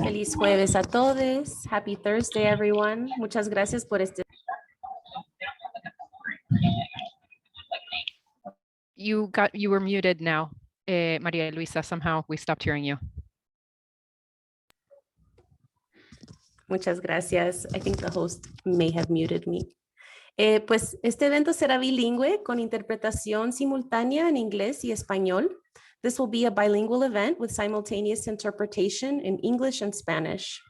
Feliz jueves a todos. Happy Thursday, everyone. Muchas gracias por este. You were muted now, Maria Luisa. Somehow we stopped hearing you. Muchas gracias. I think the host may have muted me. Pues este evento será bilingüe con interpretación simultánea en inglés y español. This will be a bilingual event with simultaneous interpretation in English and Spanish.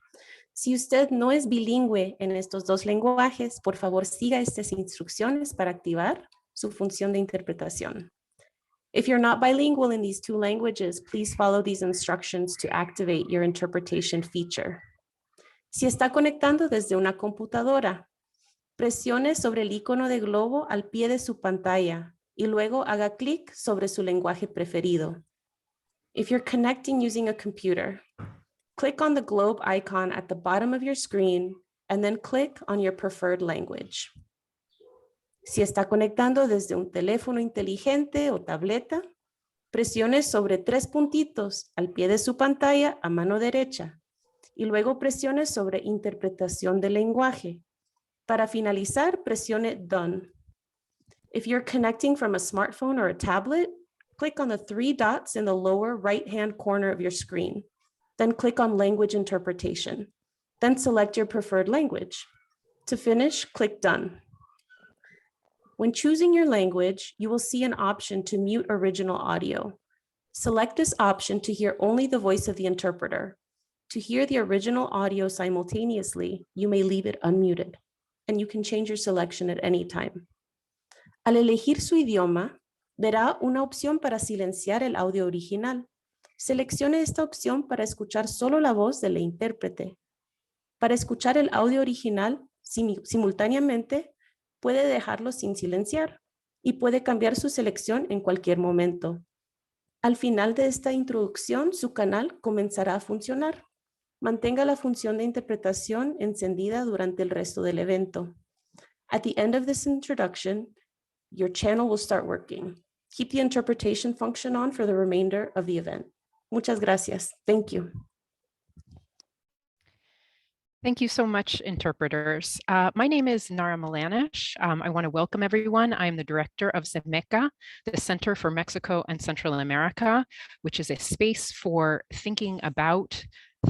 Si usted no es bilingüe en estos dos lenguajes, por favor siga estas instrucciones para activar su función de interpretación. If you're not bilingual in these two languages, please follow these instructions to activate your interpretation feature. Si está conectando desde una computadora, presione sobre el icono de globo al pie de su pantalla y luego haga clic sobre su lenguaje preferido. If you're connecting using a computer, click on the globe icon at the bottom of your screen and then click on your preferred language. Si está conectando desde un teléfono inteligente o tableta, presione sobre 3 puntitos al pie de su pantalla a mano derecha y luego presione sobre interpretación del lenguaje. Para finalizar, presione Done. If you're connecting from a smartphone or a tablet, click on the 3 dots in the lower right-hand corner of your screen. Then click on Language Interpretation. Then select your preferred language. To finish, click Done. When choosing your language, you will see an option to mute original audio. Select this option to hear only the voice of the interpreter. To hear the original audio simultaneously, you may leave it unmuted, and you can change your selection at any time. Al elegir su idioma, verá una opción para silenciar el audio original. Seleccione esta opción para escuchar solo la voz del intérprete. Para escuchar el audio original simultáneamente, puede dejarlo sin silenciar y puede cambiar su selección en cualquier momento. Al final de esta introducción, su canal comenzará a funcionar. Mantenga la función de interpretación encendida durante el resto del evento. At the end of this introduction, your channel will start working. Keep the interpretation function on for the remainder of the event. Muchas gracias. Thank you. Thank you so much, interpreters. My name is Nara Milanish. I want to welcome everyone. I'm the director of CEMECA, the Center for Mexico and Central America, which is a space for thinking about,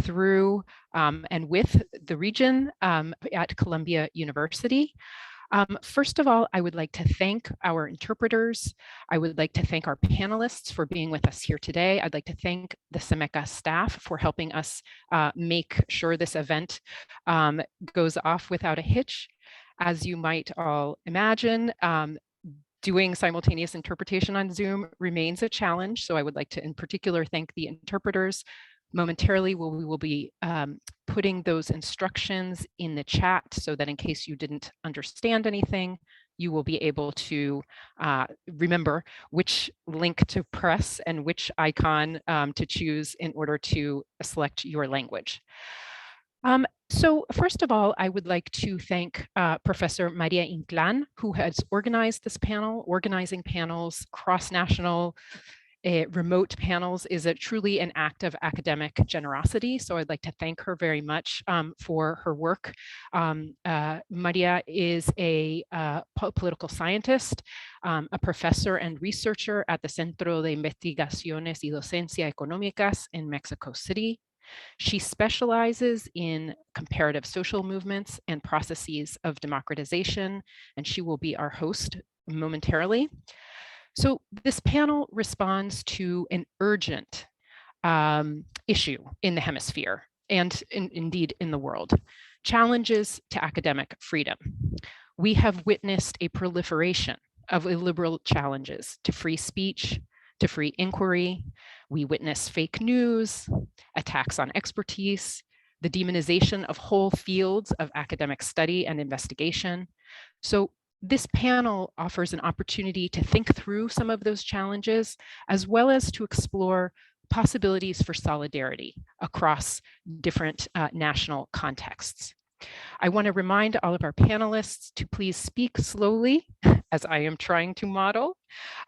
through, and with the region at Columbia University. First of all, I would like to thank our interpreters. I would like to thank our panelists for being with us here today. I'd like to thank the CEMECA staff for helping us make sure this event goes off without a hitch. As you might all imagine, doing simultaneous interpretation on Zoom remains a challenge. So I would like to in particular thank the interpreters. Momentarily, we will be putting those instructions in the chat so that in case you didn't understand anything, you will be able to remember which link to press and which icon to choose in order to select your language. So first of all, I would like to thank Professor Maria Inclán, who has organized this panel. Organizing panels, cross-national remote panels is truly an act of academic generosity. So I'd like to thank her very much for her work. Maria is a political scientist, a professor and researcher at the Centro de Investigaciones y Docencia Económicas in Mexico City. She specializes in comparative social movements and processes of democratization, and she will be our host momentarily. So this panel responds to an urgent issue in the hemisphere and indeed in the world: challenges to academic freedom. We have witnessed a proliferation of illiberal challenges to free speech, to free inquiry. We witness fake news, attacks on expertise, the demonization of whole fields of academic study and investigation. So this panel offers an opportunity to think through some of those challenges, as well as to explore possibilities for solidarity across different national contexts. I want to remind all of our panelists to please speak slowly as I am trying to model,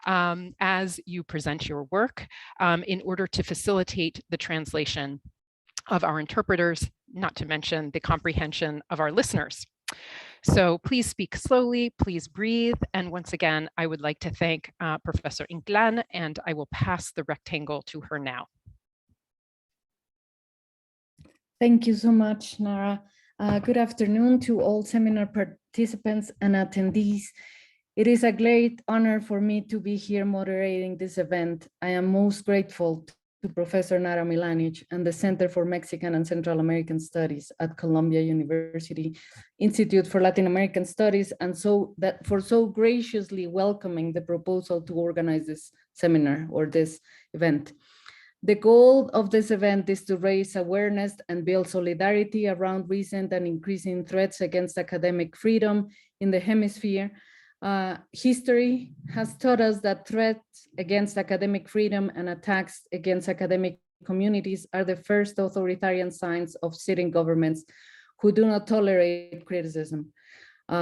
as you present your work in order to facilitate the translation of our interpreters, not to mention the comprehension of our listeners. So please speak slowly, please breathe. And once again, I would like to thank Professor Inclán, and I will pass the rectangle to her now. Thank you so much, Nara. Good afternoon to all seminar participants and attendees. It is a great honor for me to be here moderating this event. I am most grateful to Professor Nara Milanic and the Center for Mexican and Central American Studies at Columbia University Institute for Latin American Studies, and for so graciously welcoming the proposal to organize this seminar or this event. The goal of this event is to raise awareness and build solidarity around recent and increasing threats against academic freedom in the hemisphere. History has taught us that threats against academic freedom and attacks against academic communities are the first authoritarian signs of sitting governments who do not tolerate criticism.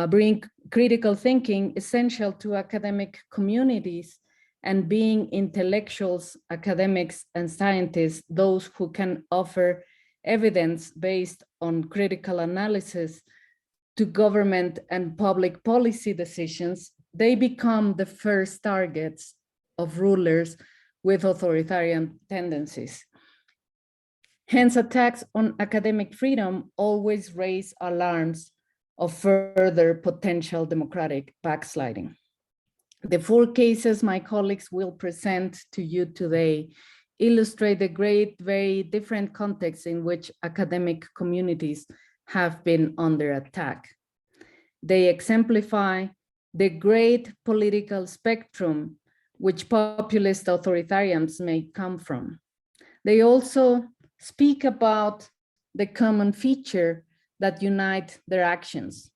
Bring critical thinking essential to academic communities, and being intellectuals, academics, and scientists, those who can offer evidence based on critical analysis to government and public policy decisions, they become the first targets of rulers with authoritarian tendencies. Hence, attacks on academic freedom always raise alarms of further potential democratic backsliding. The 4 cases my colleagues will present to you today illustrate the very different contexts in which academic communities have been under attack. They exemplify the great political spectrum which populist authoritarians may come from. They also speak about the common feature that unite their actions: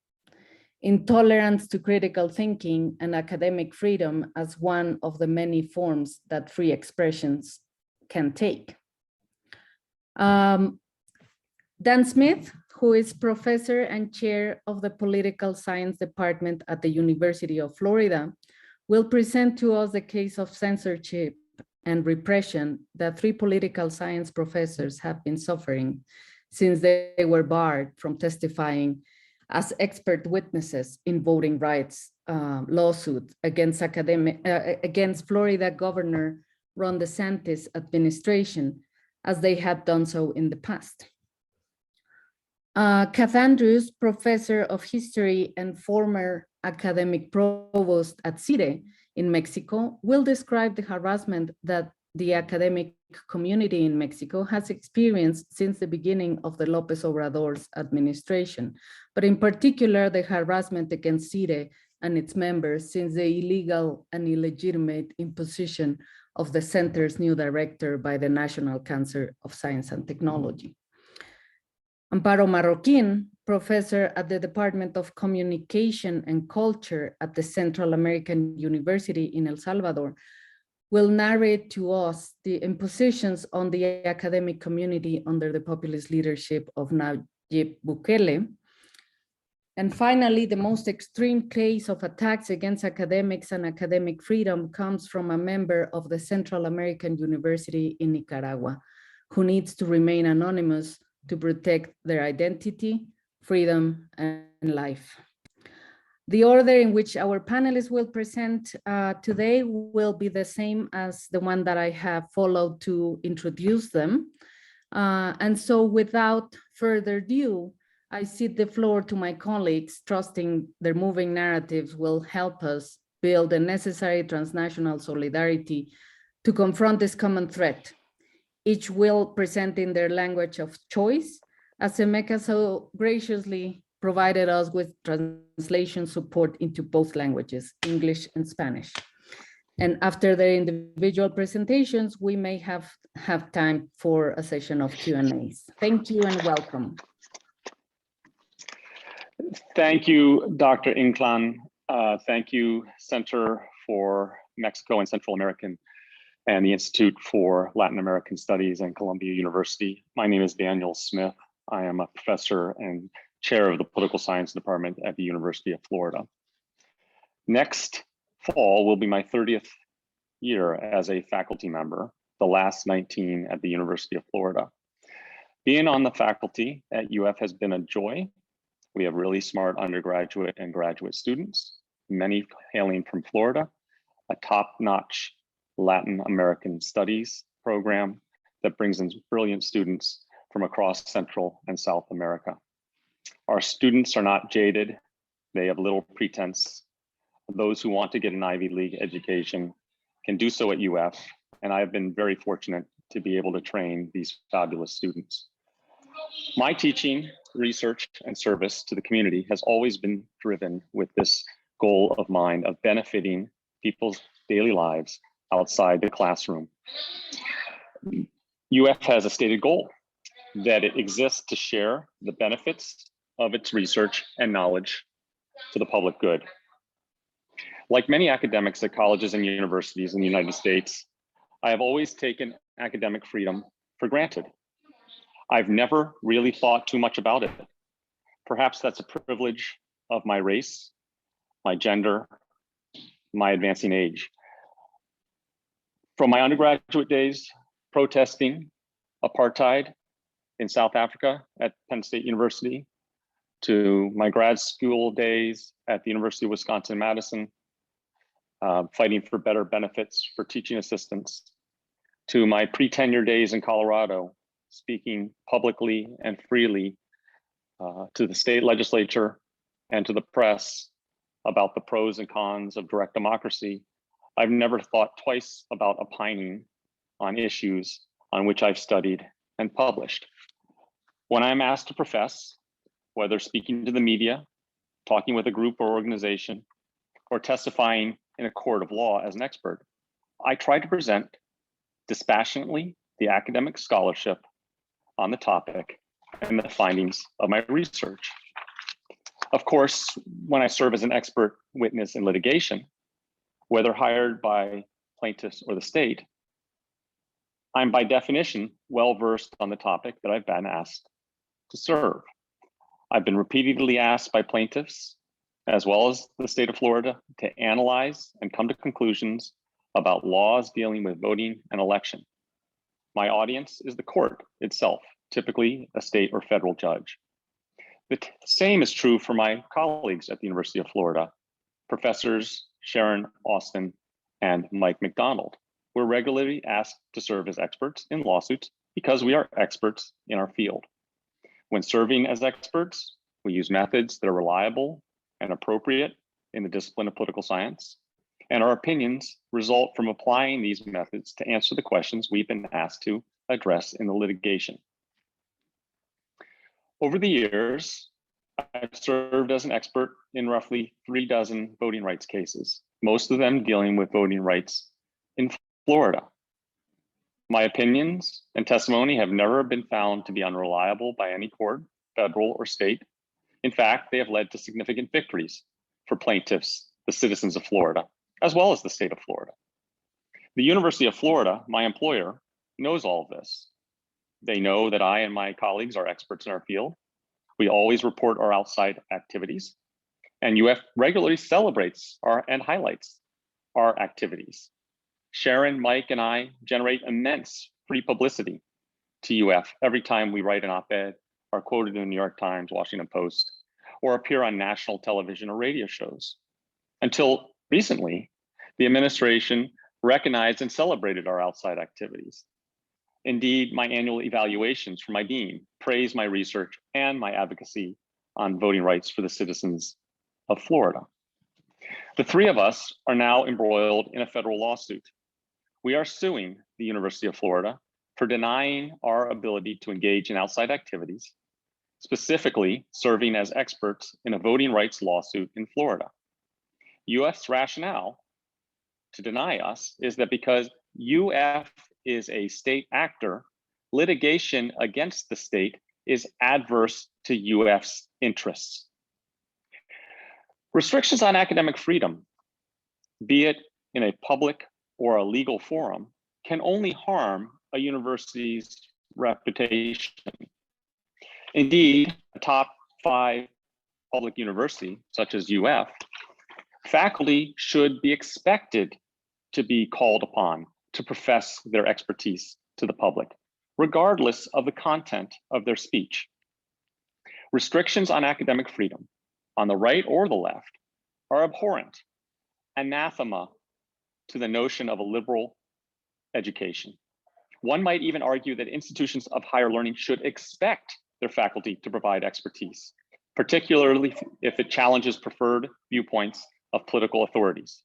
intolerance to critical thinking and academic freedom as one of the many forms that free expressions can take. Dan Smith, who is professor and chair of the Political Science Department at the University of Florida, will present to us the case of censorship and repression that 3 political science professors have been suffering since they were barred from testifying as expert witnesses in voting rights lawsuit against Florida Governor Ron DeSantis' administration, as they had done so in the past. Kath Andrews, professor of history and former academic provost at CIDE in Mexico, will describe the harassment that the academic community in Mexico has experienced since the beginning of the López Obrador's administration, but in particular the harassment against CIDE and its members since the illegal and illegitimate imposition of the center's new director by the National Council of Science and Technology. Amparo Marroquín, professor at the Department of Communication and Culture at the Central American University in El Salvador, will narrate to us the impositions on the academic community under the populist leadership of Nayib Bukele. And finally, the most extreme case of attacks against academics and academic freedom comes from a member of the Central American University in Nicaragua, who needs to remain anonymous to protect their identity, freedom, and life. The order in which our panelists will present today will be the same as the one that I have followed to introduce them. And so without further ado, I cede the floor to my colleagues, trusting their moving narratives will help us build the necessary transnational solidarity to confront this common threat. Each will present in their language of choice, as Emeka so graciously provided us with translation support into both languages, English and Spanish. And after their individual presentations, we may have time for a session of Q&As. Thank you and welcome. Thank you, Dr. Inclán. Thank you, Center for Mexico and Central American and the Institute for Latin American Studies and Columbia University. My name is Daniel Smith. I am a professor and chair of the Political Science Department at the University of Florida. Next fall will be my 30th year as a faculty member, the last 19 at the University of Florida. Being on the faculty at UF has been a joy. We have really smart undergraduate and graduate students, many hailing from Florida, a top-notch Latin American studies program that brings in brilliant students from across Central and South America. Our students are not jaded. They have little pretense. Those who want to get an Ivy League education can do so at UF, and I have been very fortunate to be able to train these fabulous students. My teaching, research, and service to the community has always been driven with this goal of mine of benefiting people's daily lives outside the classroom. UF has a stated goal that it exists to share the benefits of its research and knowledge to the public good. Like many academics at colleges and universities in the United States, I have always taken academic freedom for granted. I've never really thought too much about it. Perhaps that's a privilege of my race, my gender, my advancing age. From my undergraduate days, protesting apartheid in South Africa at Penn State University, to my grad school days at the University of Wisconsin-Madison, fighting for better benefits for teaching assistants, to my pre-tenure days in Colorado, speaking publicly and freely to the state legislature and to the press about the pros and cons of direct democracy. I've never thought twice about opining on issues on which I've studied and published. When I'm asked to profess, whether speaking to the media, talking with a group or organization, or testifying in a court of law as an expert, I try to present dispassionately the academic scholarship on the topic and the findings of my research. Of course, when I serve as an expert witness in litigation, whether hired by plaintiffs or the state, I'm by definition well-versed on the topic that I've been asked to serve. I've been repeatedly asked by plaintiffs, as well as the state of Florida, to analyze and come to conclusions about laws dealing with voting and election. My audience is the court itself, typically a state or federal judge. The same is true for my colleagues at the University of Florida, Professors Sharon Austin and Mike McDonald. We're regularly asked to serve as experts in lawsuits because we are experts in our field. When serving as experts, we use methods that are reliable and appropriate in the discipline of political science, and our opinions result from applying these methods to answer the questions we've been asked to address in the litigation. Over the years, I've served as an expert in roughly 36 voting rights cases, most of them dealing with voting rights in Florida. My opinions and testimony have never been found to be unreliable by any court, federal or state. In fact, they have led to significant victories for plaintiffs, the citizens of Florida, as well as the state of Florida. The University of Florida, my employer, knows all of this. They know that I and my colleagues are experts in our field. We always report our outside activities, and UF regularly celebrates and highlights our activities. Sharon, Mike, and I generate immense free publicity to UF every time we write an op-ed, are quoted in the New York Times, Washington Post, or appear on national television or radio shows. Until recently, the administration recognized and celebrated our outside activities. Indeed, my annual evaluations from my dean praise my research and my advocacy on voting rights for the citizens of Florida. The three of us are now embroiled in a federal lawsuit. We are suing the University of Florida for denying our ability to engage in outside activities, specifically serving as experts in a voting rights lawsuit in Florida. UF's rationale to deny us is that because UF is a state actor, litigation against the state is adverse to UF's interests. Restrictions on academic freedom, be it in a public or a legal forum, can only harm a university's reputation. Indeed, a top 5 public university, such as UF, Faculty should be expected to be called upon to profess their expertise to the public, regardless of the content of their speech. Restrictions on academic freedom, on the right or the left, are abhorrent, anathema to the notion of a liberal education. One might even argue that institutions of higher learning should expect their faculty to provide expertise, particularly if it challenges preferred viewpoints of political authorities.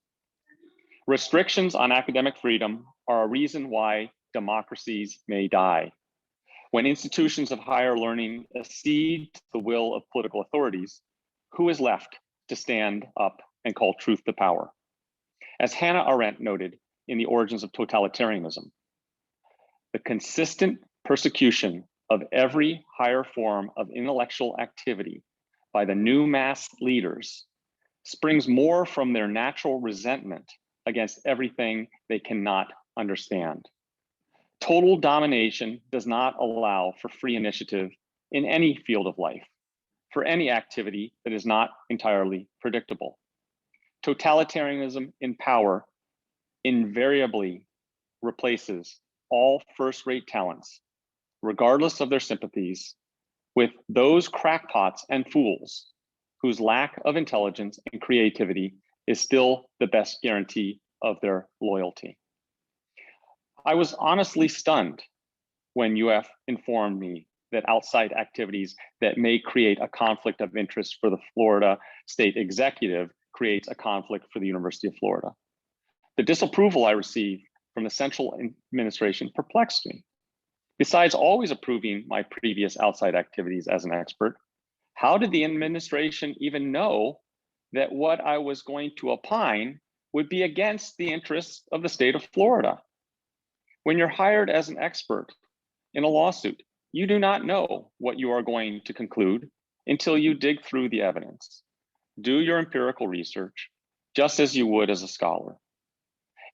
Restrictions on academic freedom are a reason why democracies may die. When institutions of higher learning accede to the will of political authorities, who is left to stand up and call truth to power? As Hannah Arendt noted in The Origins of Totalitarianism, the consistent persecution of every higher form of intellectual activity by the new mass leaders springs more from their natural resentment against everything they cannot understand. Total domination does not allow for free initiative in any field of life, for any activity that is not entirely predictable. Totalitarianism in power invariably replaces all first-rate talents, regardless of their sympathies, with those crackpots and fools whose lack of intelligence and creativity is still the best guarantee of their loyalty. I was honestly stunned when UF informed me that outside activities that may create a conflict of interest for the Florida State Executive creates a conflict for the University of Florida. The disapproval I received from the central administration perplexed me. Besides always approving my previous outside activities as an expert, how did the administration even know that what I was going to opine would be against the interests of the state of Florida? When you're hired as an expert in a lawsuit, you do not know what you are going to conclude until you dig through the evidence. Do your empirical research, just as you would as a scholar.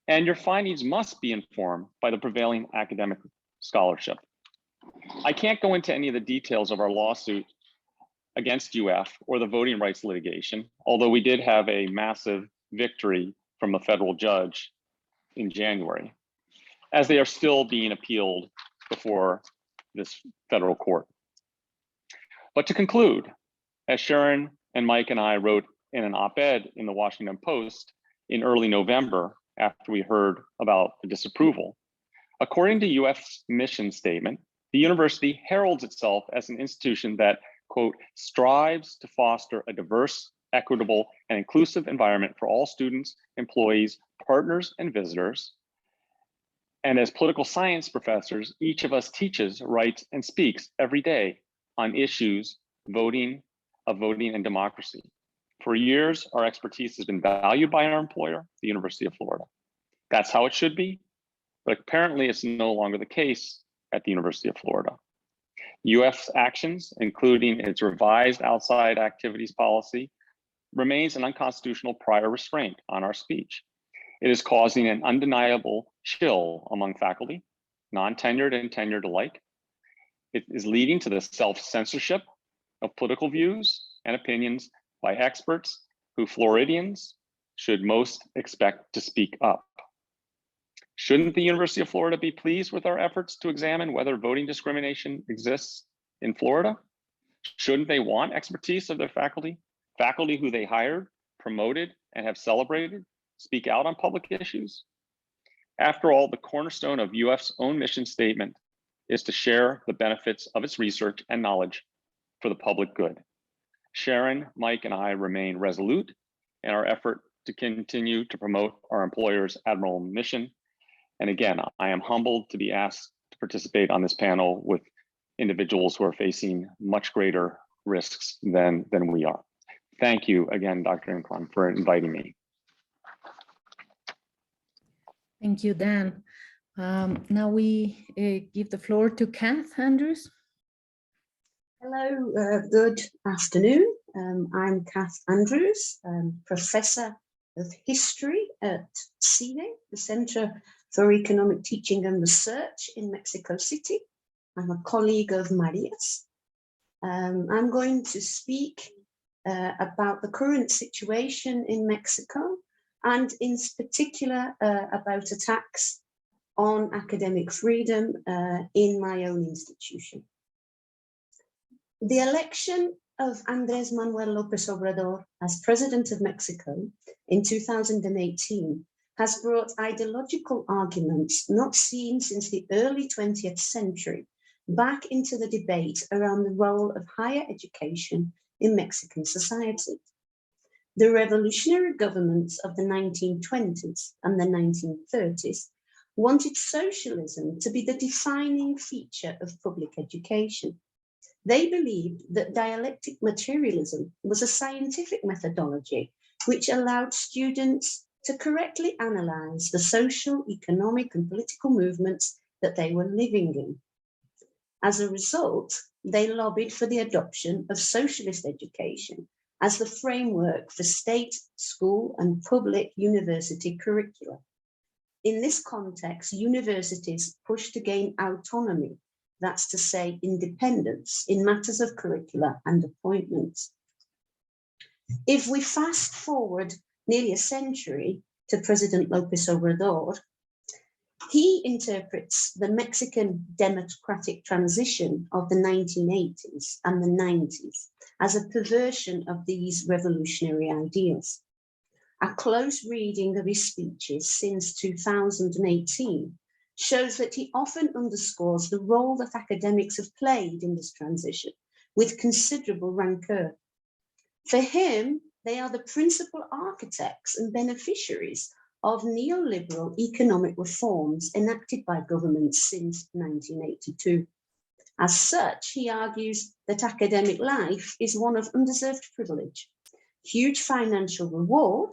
And your findings must be informed by the prevailing academic scholarship. I can't go into any of the details of our lawsuit against UF or the voting rights litigation, although we did have a massive victory from a federal judge in January, as they are still being appealed before this federal court. But to conclude, as Sharon and Mike and I wrote in an op-ed in the Washington Post in early November after we heard about the disapproval, according to UF's mission statement, the university heralds itself as an institution that, quote, strives to foster a diverse, equitable, and inclusive environment for all students, employees, partners, and visitors. And as political science professors, each of us teaches, writes, and speaks every day on issues of voting and democracy. For years, our expertise has been valued by our employer, the University of Florida. That's how it should be, but apparently it's no longer the case at the University of Florida. UF's actions, including its revised outside activities policy, remains an unconstitutional prior restraint on our speech. It is causing an undeniable chill among faculty, non-tenured and tenured alike. It is leading to the self-censorship of political views and opinions by experts who Floridians should most expect to speak up. Shouldn't the University of Florida be pleased with our efforts to examine whether voting discrimination exists in Florida? Shouldn't they want expertise of their faculty who they hired, promoted, and have celebrated, speak out on public issues? After all, the cornerstone of UF's own mission statement is to share the benefits of its research and knowledge for the public good. Sharon, Mike, and I remain resolute in our effort to continue to promote our employer's admirable mission. And again, I am humbled to be asked to participate on this panel with individuals who are facing much greater risks than we are. Thank you again, Dr. Inclán, for inviting me. Thank you, Dan. Now we give the floor to Kath Andrews. Hello, good afternoon. I'm Kath Andrews, Professor of History at CINE, the Center for Economic Teaching and Research in Mexico City. I'm a colleague of Maria's. I'm going to speak about the current situation in Mexico, and in particular about attacks on academic freedom in my own institution. The election of Andrés Manuel López Obrador as president of Mexico in 2018 has brought ideological arguments not seen since the early 20th century back into the debate around the role of higher education in Mexican society. The revolutionary governments of the 1920s and the 1930s wanted socialism to be the defining feature of public education. They believed that dialectic materialism was a scientific methodology which allowed students to correctly analyze the social, economic, and political movements that they were living in. As a result, they lobbied for the adoption of socialist education as the framework for state, school, and public university curricula. In this context, universities pushed to gain autonomy, that's to say independence, in matters of curricula and appointments. If we fast forward nearly a century to President López Obrador, he interprets the Mexican democratic transition of the 1980s and the 90s as a perversion of these revolutionary ideals. A close reading of his speeches since 2018 shows that he often underscores the role that academics have played in this transition with considerable rancor. For him, they are the principal architects and beneficiaries of neoliberal economic reforms enacted by governments since 1982. As such, he argues that academic life is one of undeserved privilege, huge financial reward,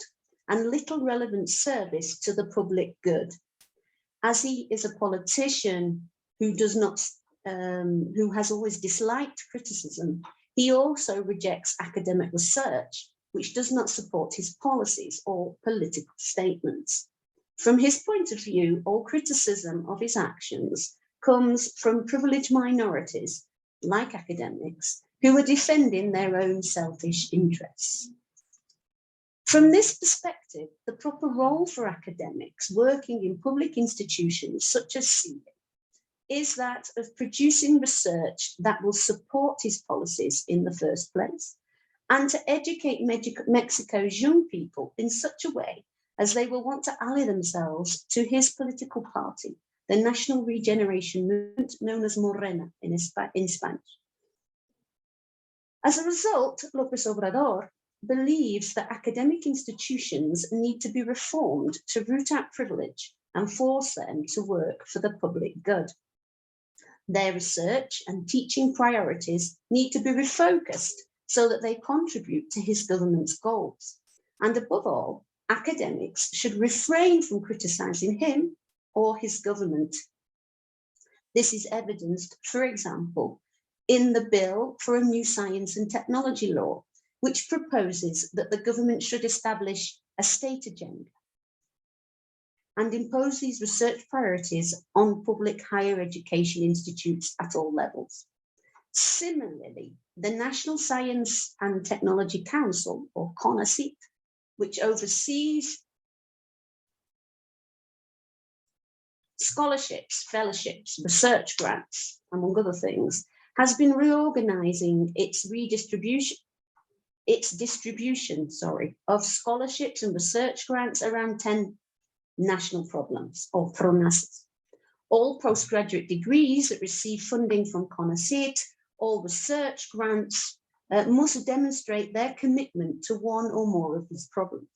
and little relevant service to the public good. As he is a politician who has always disliked criticism, he also rejects academic research, which does not support his policies or political statements. From his point of view, all criticism of his actions comes from privileged minorities, like academics, who are defending their own selfish interests. From this perspective, the proper role for academics working in public institutions such as CIDE is that of producing research that will support his policies in the first place, and to educate Mexico's young people in such a way as they will want to ally themselves to his political party, the National Regeneration Movement, known as Morena in Spanish. As a result, López Obrador believes that academic institutions need to be reformed to root out privilege and force them to work for the public good. Their research and teaching priorities need to be refocused so that they contribute to his government's goals. And above all, academics should refrain from criticizing him or his government. This is evidenced, for example, in the bill for a new science and technology law, which proposes that the government should establish a state agenda and impose these research priorities on public higher education institutes at all levels. Similarly, the National Science and Technology Council, or CONACYT, which oversees scholarships, fellowships, research grants, among other things, has been reorganizing its distribution of scholarships and research grants around 10 national problems, or PRONASs. All postgraduate degrees that receive funding from CONACYT, all research grants, must demonstrate their commitment to one or more of these problems.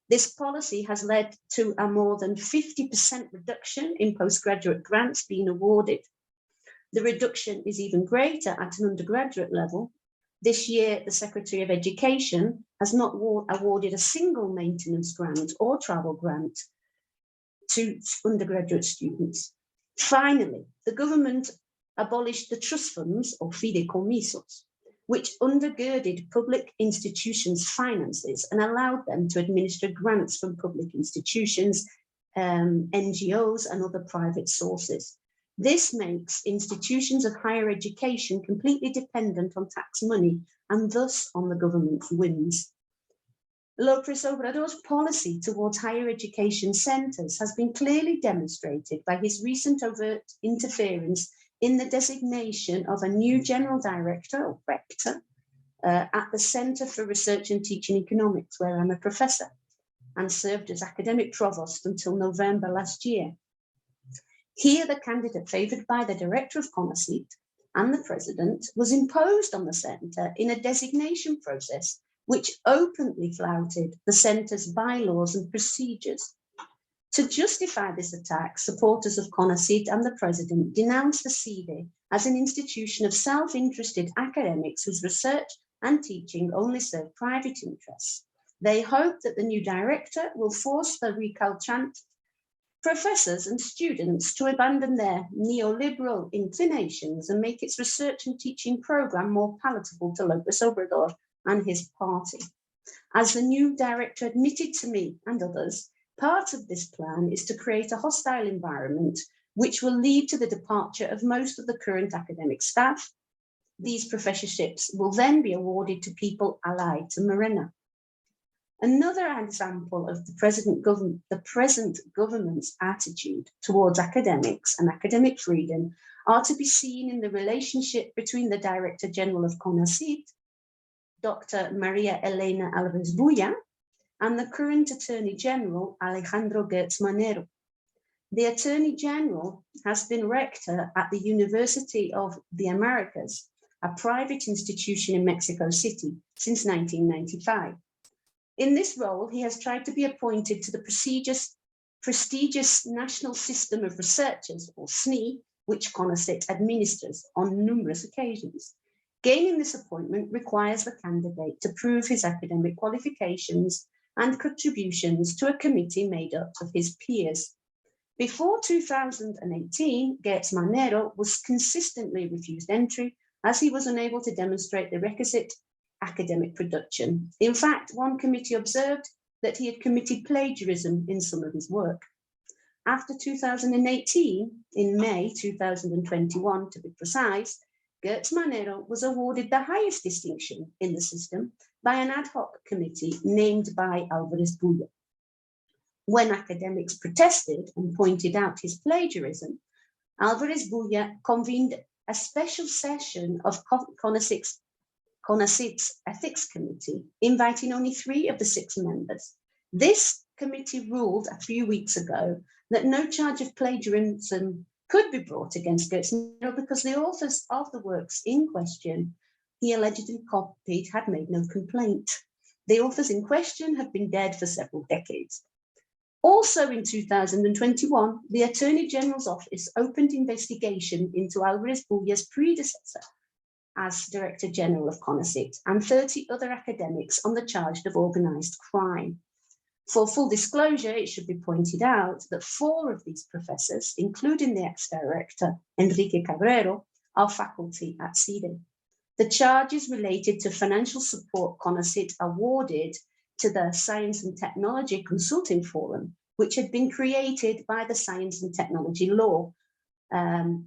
This policy has led to a more than 50% reduction in postgraduate grants being awarded. The reduction is even greater at an undergraduate level. This year, the Secretary of Education has not awarded a single maintenance grant or travel grant to undergraduate students. Finally, the government abolished the trust funds, or fideicomisos, which undergirded public institutions' finances and allowed them to administer grants from public institutions, NGOs, and other private sources. This makes institutions of higher education completely dependent on tax money and thus on the government's whims. López Obrador's policy towards higher education centres has been clearly demonstrated by his recent overt interference in the designation of a new general director or rector at the Centre for Research and Teaching Economics, where I'm a professor and served as academic provost until November last year. Here, the candidate favoured by the director of CONACYT and the president was imposed on the centre in a designation process which openly flouted the centre's bylaws and procedures. To justify this attack, supporters of CONACYT and the president denounced the CIDE as an institution of self-interested academics whose research and teaching only serve private interests. They hope that the new director will force the recalcitrant professors and students to abandon their neoliberal inclinations and make its research and teaching program more palatable to López Obrador and his party. As the new director admitted to me and others, part of this plan is to create a hostile environment which will lead to the departure of most of the current academic staff. These professorships will then be awarded to people allied to Morena. Another example of the present government's attitude towards academics and academic freedom are to be seen in the relationship between the Director General of CONACYT, Dr. Maria Elena Álvarez Bulla, and the current Attorney General, Alejandro Gertz Manero. The Attorney General has been rector at the University of the Americas, a private institution in Mexico City, since 1995. In this role, he has tried to be appointed to the prestigious National System of Researchers, or SNI, which CONACYT administers on numerous occasions. Gaining this appointment requires the candidate to prove his academic qualifications and contributions to a committee made up of his peers. Before 2018, Gertz Manero was consistently refused entry as he was unable to demonstrate the requisite academic production. In fact, one committee observed that he had committed plagiarism in some of his work. After 2018, in May 2021 to be precise, Gertz Manero was awarded the highest distinction in the system by an ad hoc committee named by Álvarez Bulla. When academics protested and pointed out his plagiarism, Álvarez Bulla convened a special session of CONACYT's Ethics Committee, inviting only 3 of the 6 members. This committee ruled a few weeks ago that no charge of plagiarism could be brought against Gertz Manero because the authors of the works in question he allegedly copied had made no complaint. The authors in question have been dead for several decades. Also in 2021, the Attorney General's Office opened investigation into Álvarez Bulla's predecessor as Director General of CONACYT and 30 other academics on the charge of organised crime. For full disclosure, it should be pointed out that 4 of these professors, including the ex-director Enrique Cabrero, are faculty at CIDE. The charges related to financial support CONACYT awarded to the Science and Technology Consulting Forum, which had been created by the Science and Technology Law, and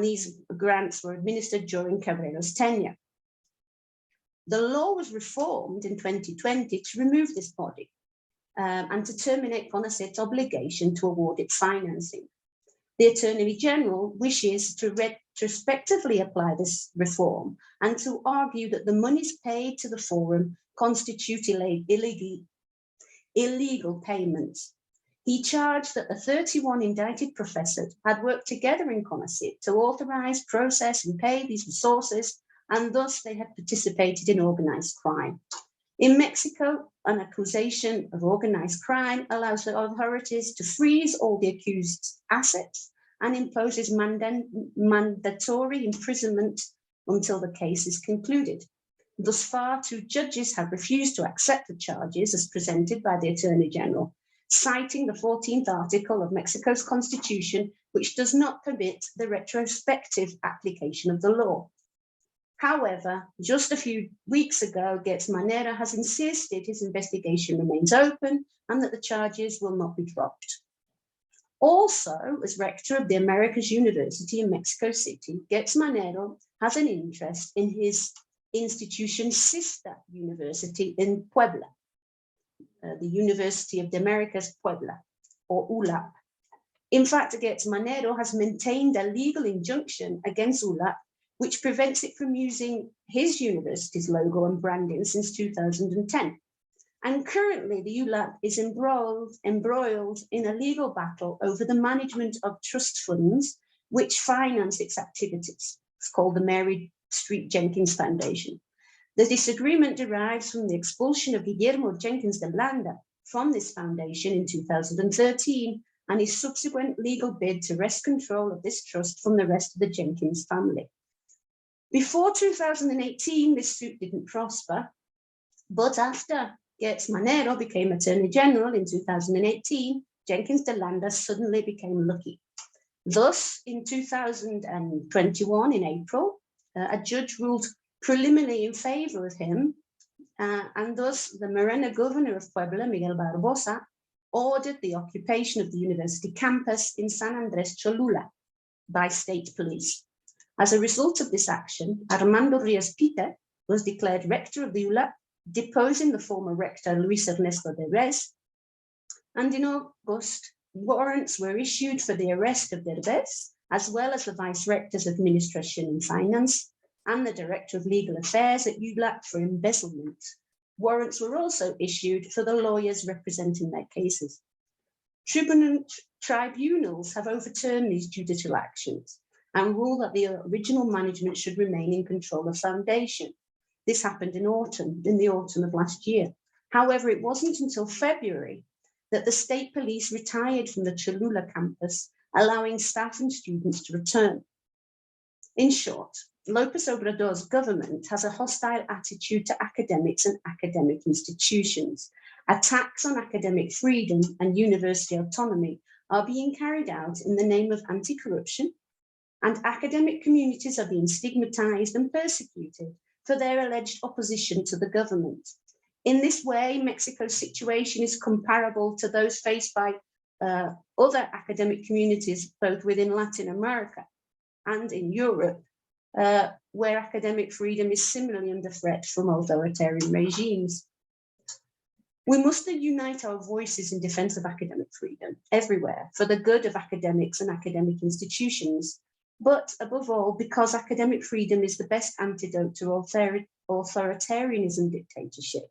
these grants were administered during Cabrero's tenure. The law was reformed in 2020 to remove this body and to terminate CONACYT's obligation to award its financing. The Attorney General wishes to retrospectively apply this reform and to argue that the monies paid to the forum constitute illegal payments. He charged that the 31 indicted professors had worked together in CONACYT to authorize, process, and pay these resources, and thus they had participated in organized crime. In Mexico, an accusation of organized crime allows the authorities to freeze all the accused's assets and imposes mandatory imprisonment until the case is concluded. Thus far, 2 judges have refused to accept the charges as presented by the Attorney General, citing the 14th article of Mexico's constitution, which does not permit the retrospective application of the law. However, just a few weeks ago, Gertz Manero has insisted his investigation remains open and that the charges will not be dropped. Also, as rector of the Americas University in Mexico City, Getz Manero has an interest in his institution's sister university in Puebla, the University of the Americas Puebla, or ULAP. In fact, Getz Manero has maintained a legal injunction against ULAP, which prevents it from using his university's logo and branding since 2010. And currently, the ULAP is embroiled in a legal battle over the management of trust funds which finance its activities. It's called the Mary Street Jenkins Foundation. The disagreement derives from the expulsion of Guillermo Jenkins de Landa from this foundation in 2013 and his subsequent legal bid to wrest control of this trust from the rest of the Jenkins family. Before 2018, this suit didn't prosper, but after Getz Manero became Attorney General in 2018, Jenkins de Landa suddenly became lucky. Thus, in 2021, in April, a judge ruled preliminarily in favor of him, and thus the Morena governor of Puebla, Miguel Barbosa, ordered the occupation of the university campus in San Andres Cholula by state police. As a result of this action, Armando Rios Peter was declared rector of the ULAP, deposing the former rector Luis Ernesto de Rez, and in August, warrants were issued for the arrest of de Rez, as well as the vice rectors of administration and finance, and the director of legal affairs at ULAP for embezzlement. Warrants were also issued for the lawyers representing their cases. Tribunals have overturned these judicial actions and ruled that the original management should remain in control of foundation. This happened in the autumn of last year. However, it wasn't until February that the state police retired from the Cholula campus, allowing staff and students to return. In short, López Obrador's government has a hostile attitude to academics and academic institutions. Attacks on academic freedom and university autonomy are being carried out in the name of anti-corruption, and academic communities are being stigmatized and persecuted for their alleged opposition to the government. In this way, Mexico's situation is comparable to those faced by other academic communities, both within Latin America and in Europe, where academic freedom is similarly under threat from authoritarian regimes. We must unite our voices in defense of academic freedom everywhere for the good of academics and academic institutions, but above all, because academic freedom is the best antidote to authoritarianism dictatorship.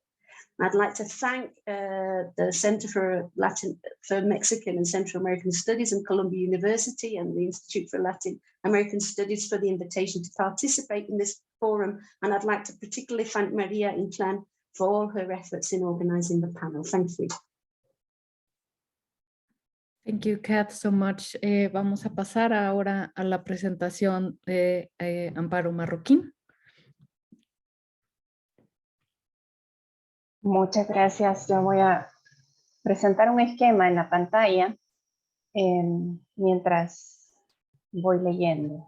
I'd like to thank the Center for Mexican and Central American Studies and Columbia University and the Institute for Latin American Studies for the invitation to participate in this forum. And I'd like to particularly thank Maria Inclán for all her efforts in organizing the panel. Thank you. Thank you, Kat, so much. Vamos a pasar ahora a la presentación de Amparo Marroquín. Muchas gracias. Yo voy a presentar un esquema en la pantalla mientras voy leyendo.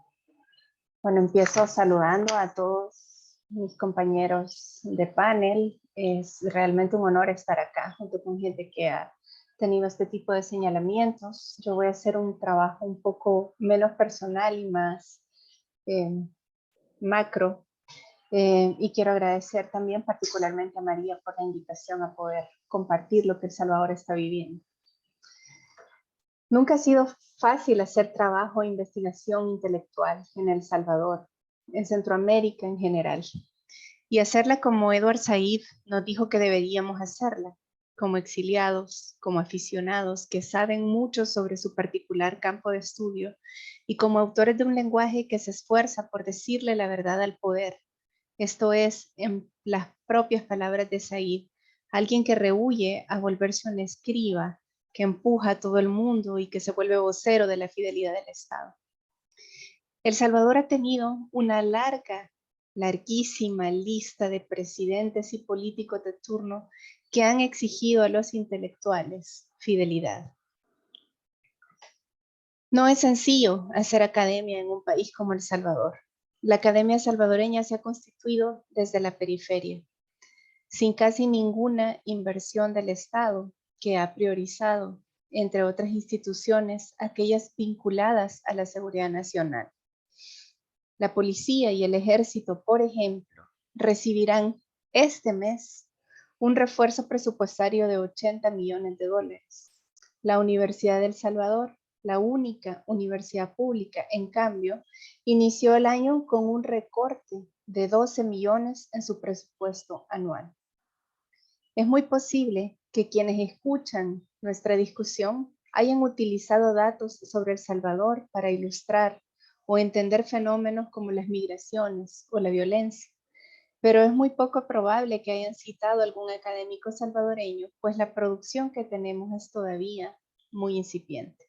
Bueno, empiezo saludando a todos mis compañeros de panel. Es realmente un honor estar acá junto con gente que ha tenido este tipo de señalamientos. Yo voy a hacer un trabajo un poco menos personal y más macro. Y quiero agradecer también particularmente a María por la invitación a poder compartir lo que El Salvador está viviendo. Nunca ha sido fácil hacer trabajo e investigación intelectual en El Salvador, en Centroamérica en general. Y hacerla como Edward Said nos dijo que deberíamos hacerla, como exiliados, como aficionados que saben mucho sobre su particular campo de estudio y como autores de un lenguaje que se esfuerza por decirle la verdad al poder. Esto es, en las propias palabras de Said, alguien que rehúye a volverse un escriba, que empuja a todo el mundo y que se vuelve vocero de la fidelidad del Estado. El Salvador ha tenido una larguísima lista de presidentes y políticos de turno que han exigido a los intelectuales fidelidad. No es sencillo hacer academia en un país como El Salvador. La academia salvadoreña se ha constituido desde la periferia, sin casi ninguna inversión del Estado que ha priorizado entre otras instituciones, aquellas vinculadas a la seguridad nacional. La policía y el ejército, por ejemplo, recibirán este mes un refuerzo presupuestario de $80 millones. La Universidad de El Salvador, la única universidad pública, en cambio, inició el año con un recorte de 12 millones en su presupuesto anual. Es muy posible que quienes escuchan nuestra discusión hayan utilizado datos sobre El Salvador para ilustrar o entender fenómenos como las migraciones o la violencia, pero es muy poco probable que hayan citado algún académico salvadoreño, pues la producción que tenemos es todavía muy incipiente.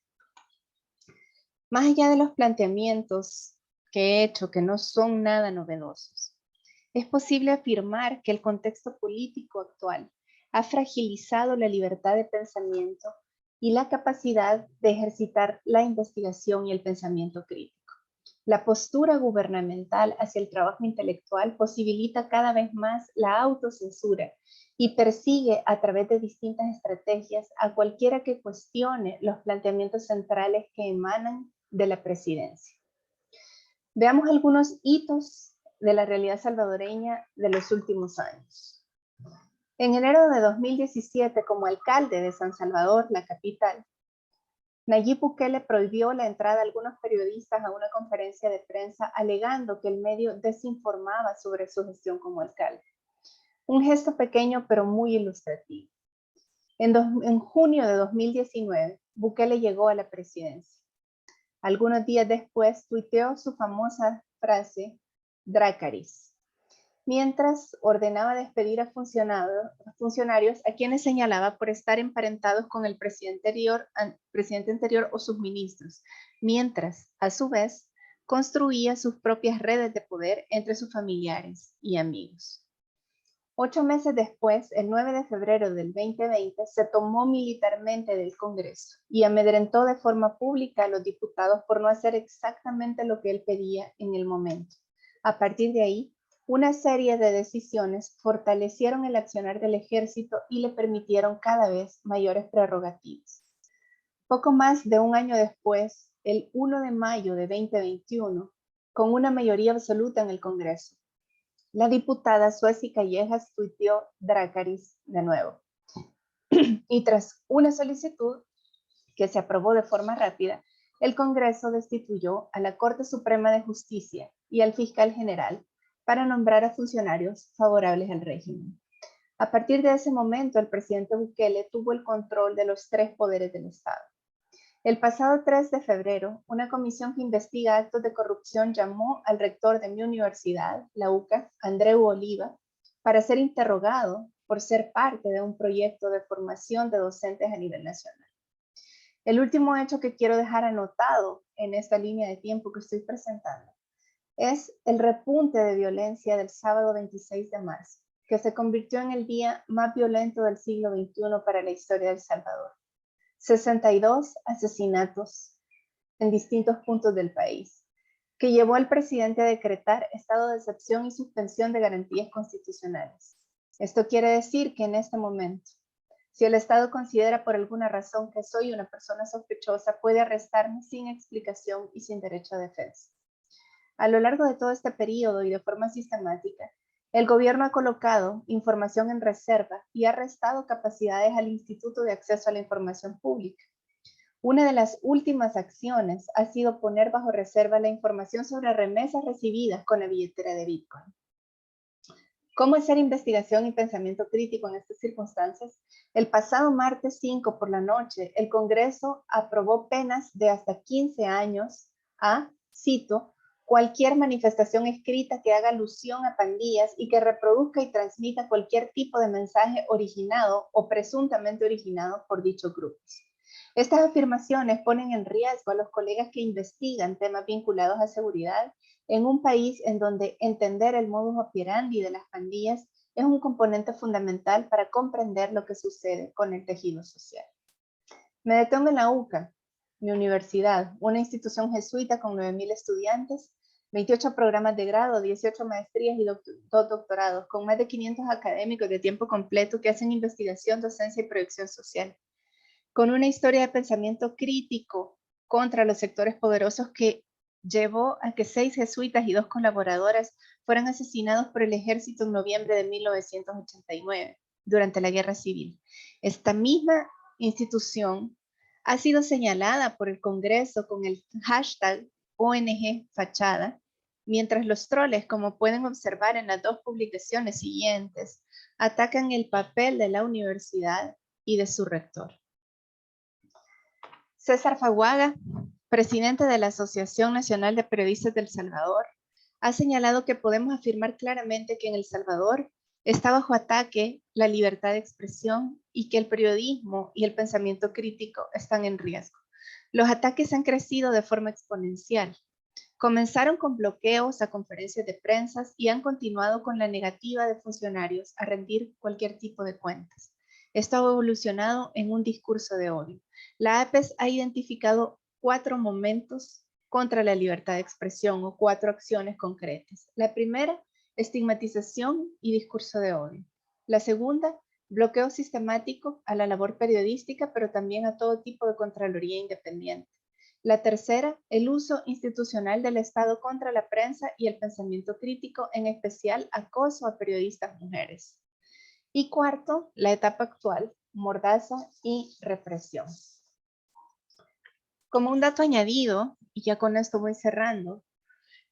Más allá de los planteamientos que he hecho, que no son nada novedosos, es posible afirmar que el contexto político actual ha fragilizado la libertad de pensamiento y la capacidad de ejercitar la investigación y el pensamiento crítico. La postura gubernamental hacia el trabajo intelectual posibilita cada vez más la autocensura y persigue a través de distintas estrategias a cualquiera que cuestione los planteamientos centrales que emanan de la presidencia. Veamos algunos hitos de la realidad salvadoreña de los últimos años. En enero de 2017, como alcalde de San Salvador, la capital, Nayib Bukele prohibió la entrada de algunos periodistas a una conferencia de prensa alegando que el medio desinformaba sobre su gestión como alcalde. Un gesto pequeño pero muy ilustrativo. En junio de 2019, Bukele llegó a la presidencia. Algunos días después tuiteó su famosa frase, Drácaris, mientras ordenaba despedir a funcionarios a quienes señalaba por estar emparentados con el presidente anterior o sus ministros, mientras, a su vez, construía sus propias redes de poder entre sus familiares y amigos. 8 meses después, el 9 de febrero del 2020, se tomó militarmente del Congreso y amedrentó de forma pública a los diputados por no hacer exactamente lo que él pedía en el momento. A partir de ahí, una serie de decisiones fortalecieron el accionar del ejército y le permitieron cada vez mayores prerrogativas. Poco más de un año después, el 1 de mayo de 2021, con una mayoría absoluta en el Congreso, la diputada Sueci Callejas tuiteó Drácaris de nuevo. Y tras una solicitud que se aprobó de forma rápida, el Congreso destituyó a la Corte Suprema de Justicia y al fiscal general para nombrar a funcionarios favorables al régimen. A partir de ese momento, el presidente Bukele tuvo el control de los 3 poderes del Estado. El pasado 3 de febrero, una comisión que investiga actos de corrupción llamó al rector de mi universidad, la UCA, Andreu Oliva, para ser interrogado por ser parte de un proyecto de formación de docentes a nivel nacional. El último hecho que quiero dejar anotado en esta línea de tiempo que estoy presentando es el repunte de violencia del sábado 26 de marzo, que se convirtió en el día más violento del siglo XXI para la historia de El Salvador. 62 asesinatos en distintos puntos del país, que llevó al presidente a decretar estado de excepción y suspensión de garantías constitucionales. Esto quiere decir que en este momento, si el Estado considera por alguna razón que soy una persona sospechosa, puede arrestarme sin explicación y sin derecho a defensa. A lo largo de todo este periodo y de forma sistemática, el gobierno ha colocado información en reserva y ha restado capacidades al Instituto de Acceso a la Información Pública. Una de las últimas acciones ha sido poner bajo reserva la información sobre remesas recibidas con la billetera de Bitcoin. ¿Cómo hacer investigación y pensamiento crítico en estas circunstancias? El pasado martes 5 por la noche, el Congreso aprobó penas de hasta 15 años a, cito, cualquier manifestación escrita que haga alusión a pandillas y que reproduzca y transmita cualquier tipo de mensaje originado o presuntamente originado por dichos grupos. Estas afirmaciones ponen en riesgo a los colegas que investigan temas vinculados a seguridad en un país en donde entender el modus operandi de las pandillas es un componente fundamental para comprender lo que sucede con el tejido social. Me detengo en la UCA, mi universidad, una institución jesuita con 9,000 estudiantes, 28 programas de grado, 18 maestrías y 2 doctorados, con más de 500 académicos de tiempo completo que hacen investigación, docencia y proyección social. con una historia de pensamiento crítico contra los sectores poderosos que llevó a que 6 jesuitas y 2 colaboradoras fueran asesinados por el ejército en noviembre de 1989, durante la Guerra Civil. Esta misma institución ha sido señalada por el Congreso con el hashtag ONG Fachada, mientras los troles, como pueden observar en las 2 publicaciones siguientes, atacan el papel de la universidad y de su rector. César Faguaga, presidente de la Asociación Nacional de Periodistas de El Salvador, ha señalado que podemos afirmar claramente que en El Salvador está bajo ataque la libertad de expresión y que el periodismo y el pensamiento crítico están en riesgo. Los ataques han crecido de forma exponencial. Comenzaron con bloqueos a conferencias de prensa y han continuado con la negativa de funcionarios a rendir cualquier tipo de cuentas. Esto ha evolucionado en un discurso de odio. La APES ha identificado 4 momentos contra la libertad de expresión o 4 acciones concretas. La primera, estigmatización y discurso de odio. La segunda, bloqueo sistemático a la labor periodística, pero también a todo tipo de contraloría independiente. La tercera, el uso institucional del Estado contra la prensa y el pensamiento crítico, en especial acoso a periodistas mujeres. Y cuarto, la etapa actual, mordaza y represión. Como un dato añadido, y ya con esto voy cerrando,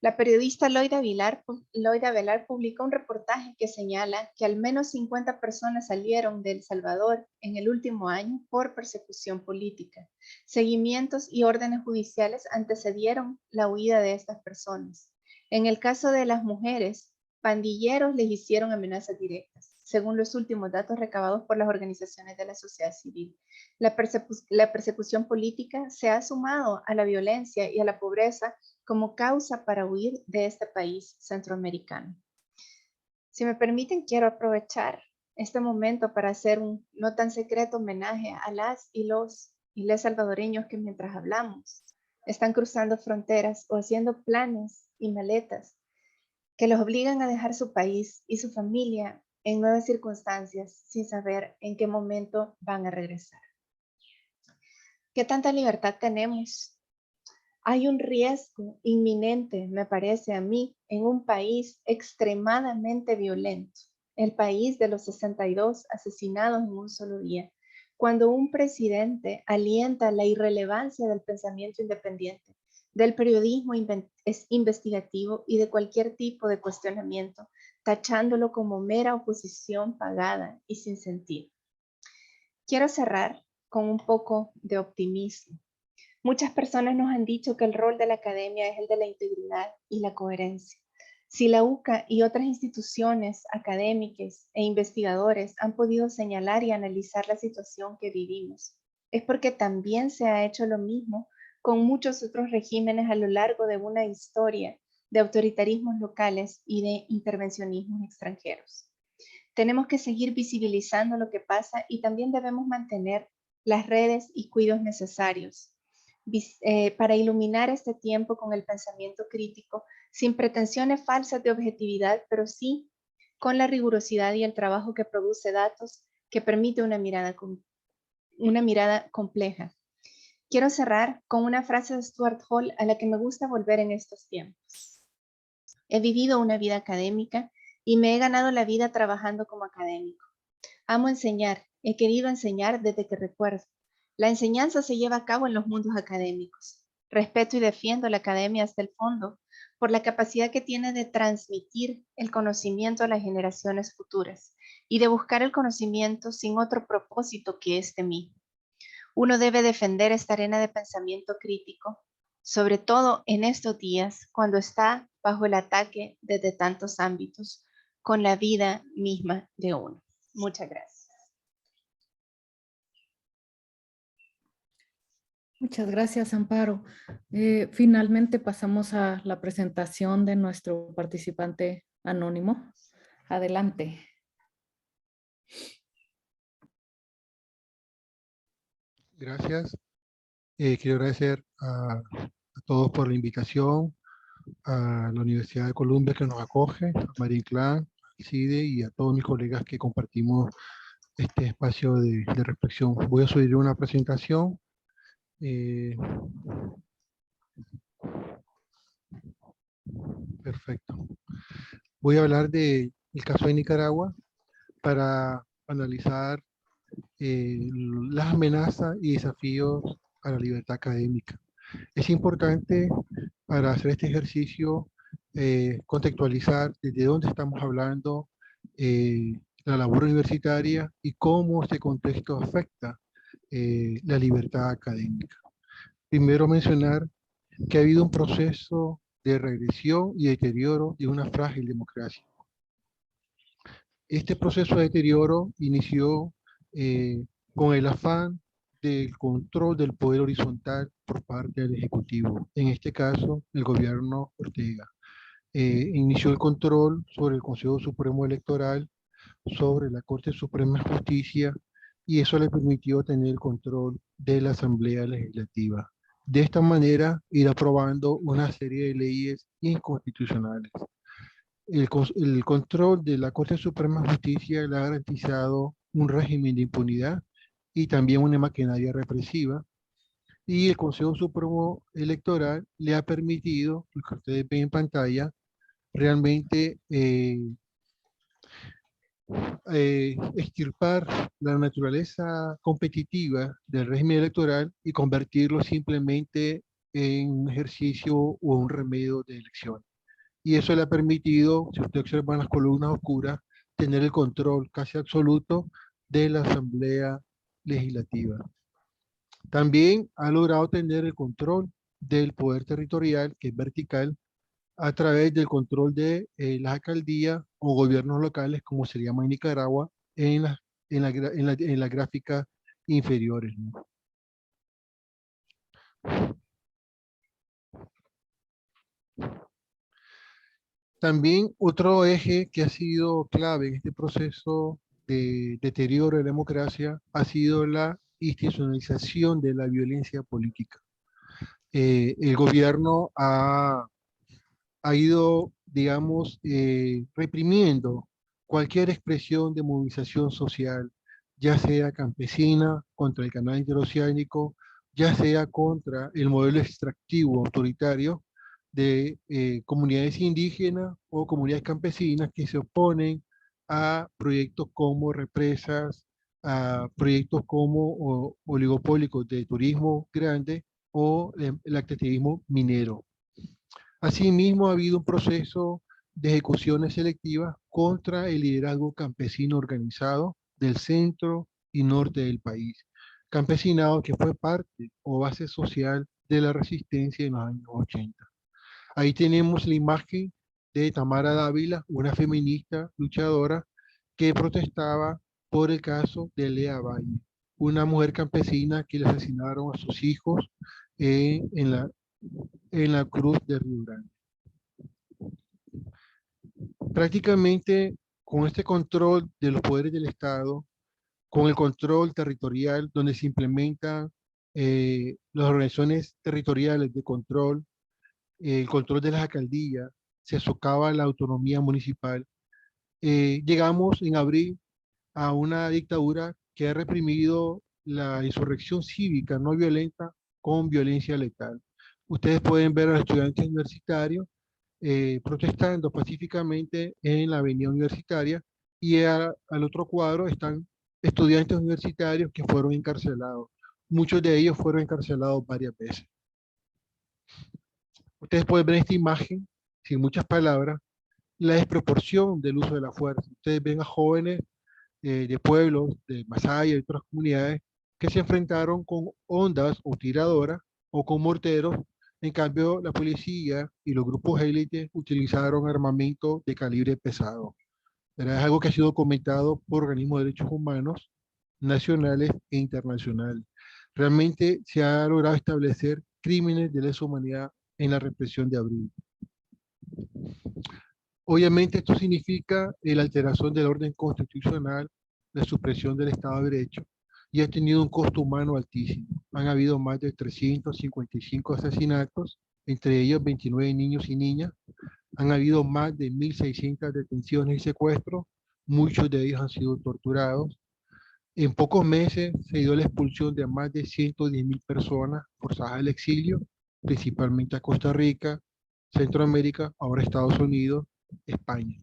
la periodista Loida Velar publicó un reportaje que señala que al menos 50 personas salieron de El Salvador en el último año por persecución política. Seguimientos y órdenes judiciales antecedieron la huida de estas personas. En el caso de las mujeres, pandilleros les hicieron amenazas directas, según los últimos datos recabados por las organizaciones de la sociedad civil. La persecución política se ha sumado a la violencia y a la pobreza como causa para huir de este país centroamericano. Si me permiten, quiero aprovechar este momento para hacer un no tan secreto homenaje a las y los salvadoreños que mientras hablamos están cruzando fronteras o haciendo planes y maletas que los obligan a dejar su país y su familia en nuevas circunstancias sin saber en qué momento van a regresar. ¿Qué tanta libertad tenemos? Hay un riesgo inminente, me parece a mí, en un país extremadamente violento, el país de los 62 asesinados en un solo día, cuando un presidente alienta la irrelevancia del pensamiento independiente, del periodismo investigativo y de cualquier tipo de cuestionamiento, tachándolo como mera oposición pagada y sin sentido. Quiero cerrar con un poco de optimismo. Muchas personas nos han dicho que el rol de la academia es el de la integridad y la coherencia. Si la UCA y otras instituciones académicas e investigadores han podido señalar y analizar la situación que vivimos, es porque también se ha hecho lo mismo con muchos otros regímenes a lo largo de una historia de autoritarismos locales y de intervencionismos extranjeros. Tenemos que seguir visibilizando lo que pasa y también debemos mantener las redes y cuidados necesarios para iluminar este tiempo con el pensamiento crítico, sin pretensiones falsas de objetividad, pero sí con la rigurosidad y el trabajo que produce datos que permite una mirada compleja. Quiero cerrar con una frase de Stuart Hall a la que me gusta volver en estos tiempos. He vivido una vida académica y me he ganado la vida trabajando como académico. Amo enseñar, he querido enseñar desde que recuerdo. La enseñanza se lleva a cabo en los mundos académicos. Respeto y defiendo la academia hasta el fondo por la capacidad que tiene de transmitir el conocimiento a las generaciones futuras y de buscar el conocimiento sin otro propósito que este mismo. Uno debe defender esta arena de pensamiento crítico, sobre todo en estos días cuando está bajo el ataque desde tantos ámbitos con la vida misma de uno. Muchas gracias. Muchas gracias, Amparo. Finalmente pasamos a la presentación de nuestro participante anónimo. Adelante. Gracias. Quiero agradecer a todos por la invitación, a la Universidad de Columbia que nos acoge, a María Inclán, al CIDE y a todos mis colegas que compartimos este espacio de reflexión. Voy a subir una presentación. Perfecto. Voy a hablar del caso de Nicaragua para analizar las amenazas y desafíos a la libertad académica. Es importante para hacer este ejercicio contextualizar desde dónde estamos hablando la labor universitaria y cómo este contexto afecta la libertad académica. Primero mencionar que ha habido un proceso de regresión y deterioro de una frágil democracia. Este proceso de deterioro inició con el afán del control del poder horizontal por parte del Ejecutivo, en este caso el gobierno Ortega. Inició el control sobre el Consejo Supremo Electoral, sobre la Corte Suprema de Justicia, y eso le permitió tener el control de la Asamblea Legislativa. De esta manera, ir aprobando una serie de leyes inconstitucionales. El control de la Corte Suprema de Justicia le ha garantizado un régimen de impunidad y también una maquinaria represiva. Y el Consejo Supremo Electoral le ha permitido, lo que ustedes ven en pantalla, realmente extirpar la naturaleza competitiva del régimen electoral y convertirlo simplemente en un ejercicio o un remedio de elecciones. Y eso le ha permitido, si usted observa en las columnas oscuras, tener el control casi absoluto de la Asamblea Legislativa. También ha logrado tener el control del poder territorial, que es vertical, a través del control de las alcaldías o gobiernos locales, como se llama en Nicaragua, en las gráficas inferiores, ¿no? También otro eje que ha sido clave en este proceso de deterioro de la democracia ha sido la institucionalización de la violencia política. El gobierno ha ido, digamos, reprimiendo cualquier expresión de movilización social, ya sea campesina, contra el canal interoceánico, ya sea contra el modelo extractivo autoritario de comunidades indígenas o comunidades campesinas que se oponen a proyectos como represas, a proyectos como oligopólicos de turismo grande o el extractivismo minero. Asimismo, ha habido un proceso de ejecuciones selectivas contra el liderazgo campesino organizado del centro y norte del país. Campesinado que fue parte o base social de la resistencia en los años 80. Ahí tenemos la imagen de Tamara Dávila, una feminista luchadora que protestaba por el caso de Lea Valle, una mujer campesina que le asesinaron a sus hijos en la Cruz de Río Grande. Prácticamente con este control de los poderes del Estado, con el control territorial donde se implementan las organizaciones territoriales de control, el control de las alcaldías, se socava la autonomía municipal. Llegamos en abril a una dictadura que ha reprimido la insurrección cívica no violenta con violencia letal. Ustedes pueden ver a los estudiantes universitarios protestando pacíficamente en la avenida universitaria, y al otro cuadro están estudiantes universitarios que fueron encarcelados. Muchos de ellos fueron encarcelados varias veces. Ustedes pueden ver esta imagen, sin muchas palabras, la desproporción del uso de la fuerza. Ustedes ven a jóvenes de pueblos, de Masaya y otras comunidades, que se enfrentaron con ondas o tiradoras o con morteros. En cambio, la policía y los grupos élites utilizaron armamento de calibre pesado. Es algo que ha sido comentado por organismos de derechos humanos nacionales e internacionales. Realmente se ha logrado establecer crímenes de lesa humanidad en la represión de abril. Obviamente esto significa la alteración del orden constitucional, la supresión del Estado de Derecho, y ha tenido un costo humano altísimo. Han habido más de 355 asesinatos, entre ellos 29 niños y niñas. Han habido más de 1.600 detenciones y secuestros, muchos de ellos han sido torturados. En pocos meses se dio la expulsión de más de 110.000 personas forzadas al exilio, principalmente a Costa Rica, Centroamérica, ahora Estados Unidos, España.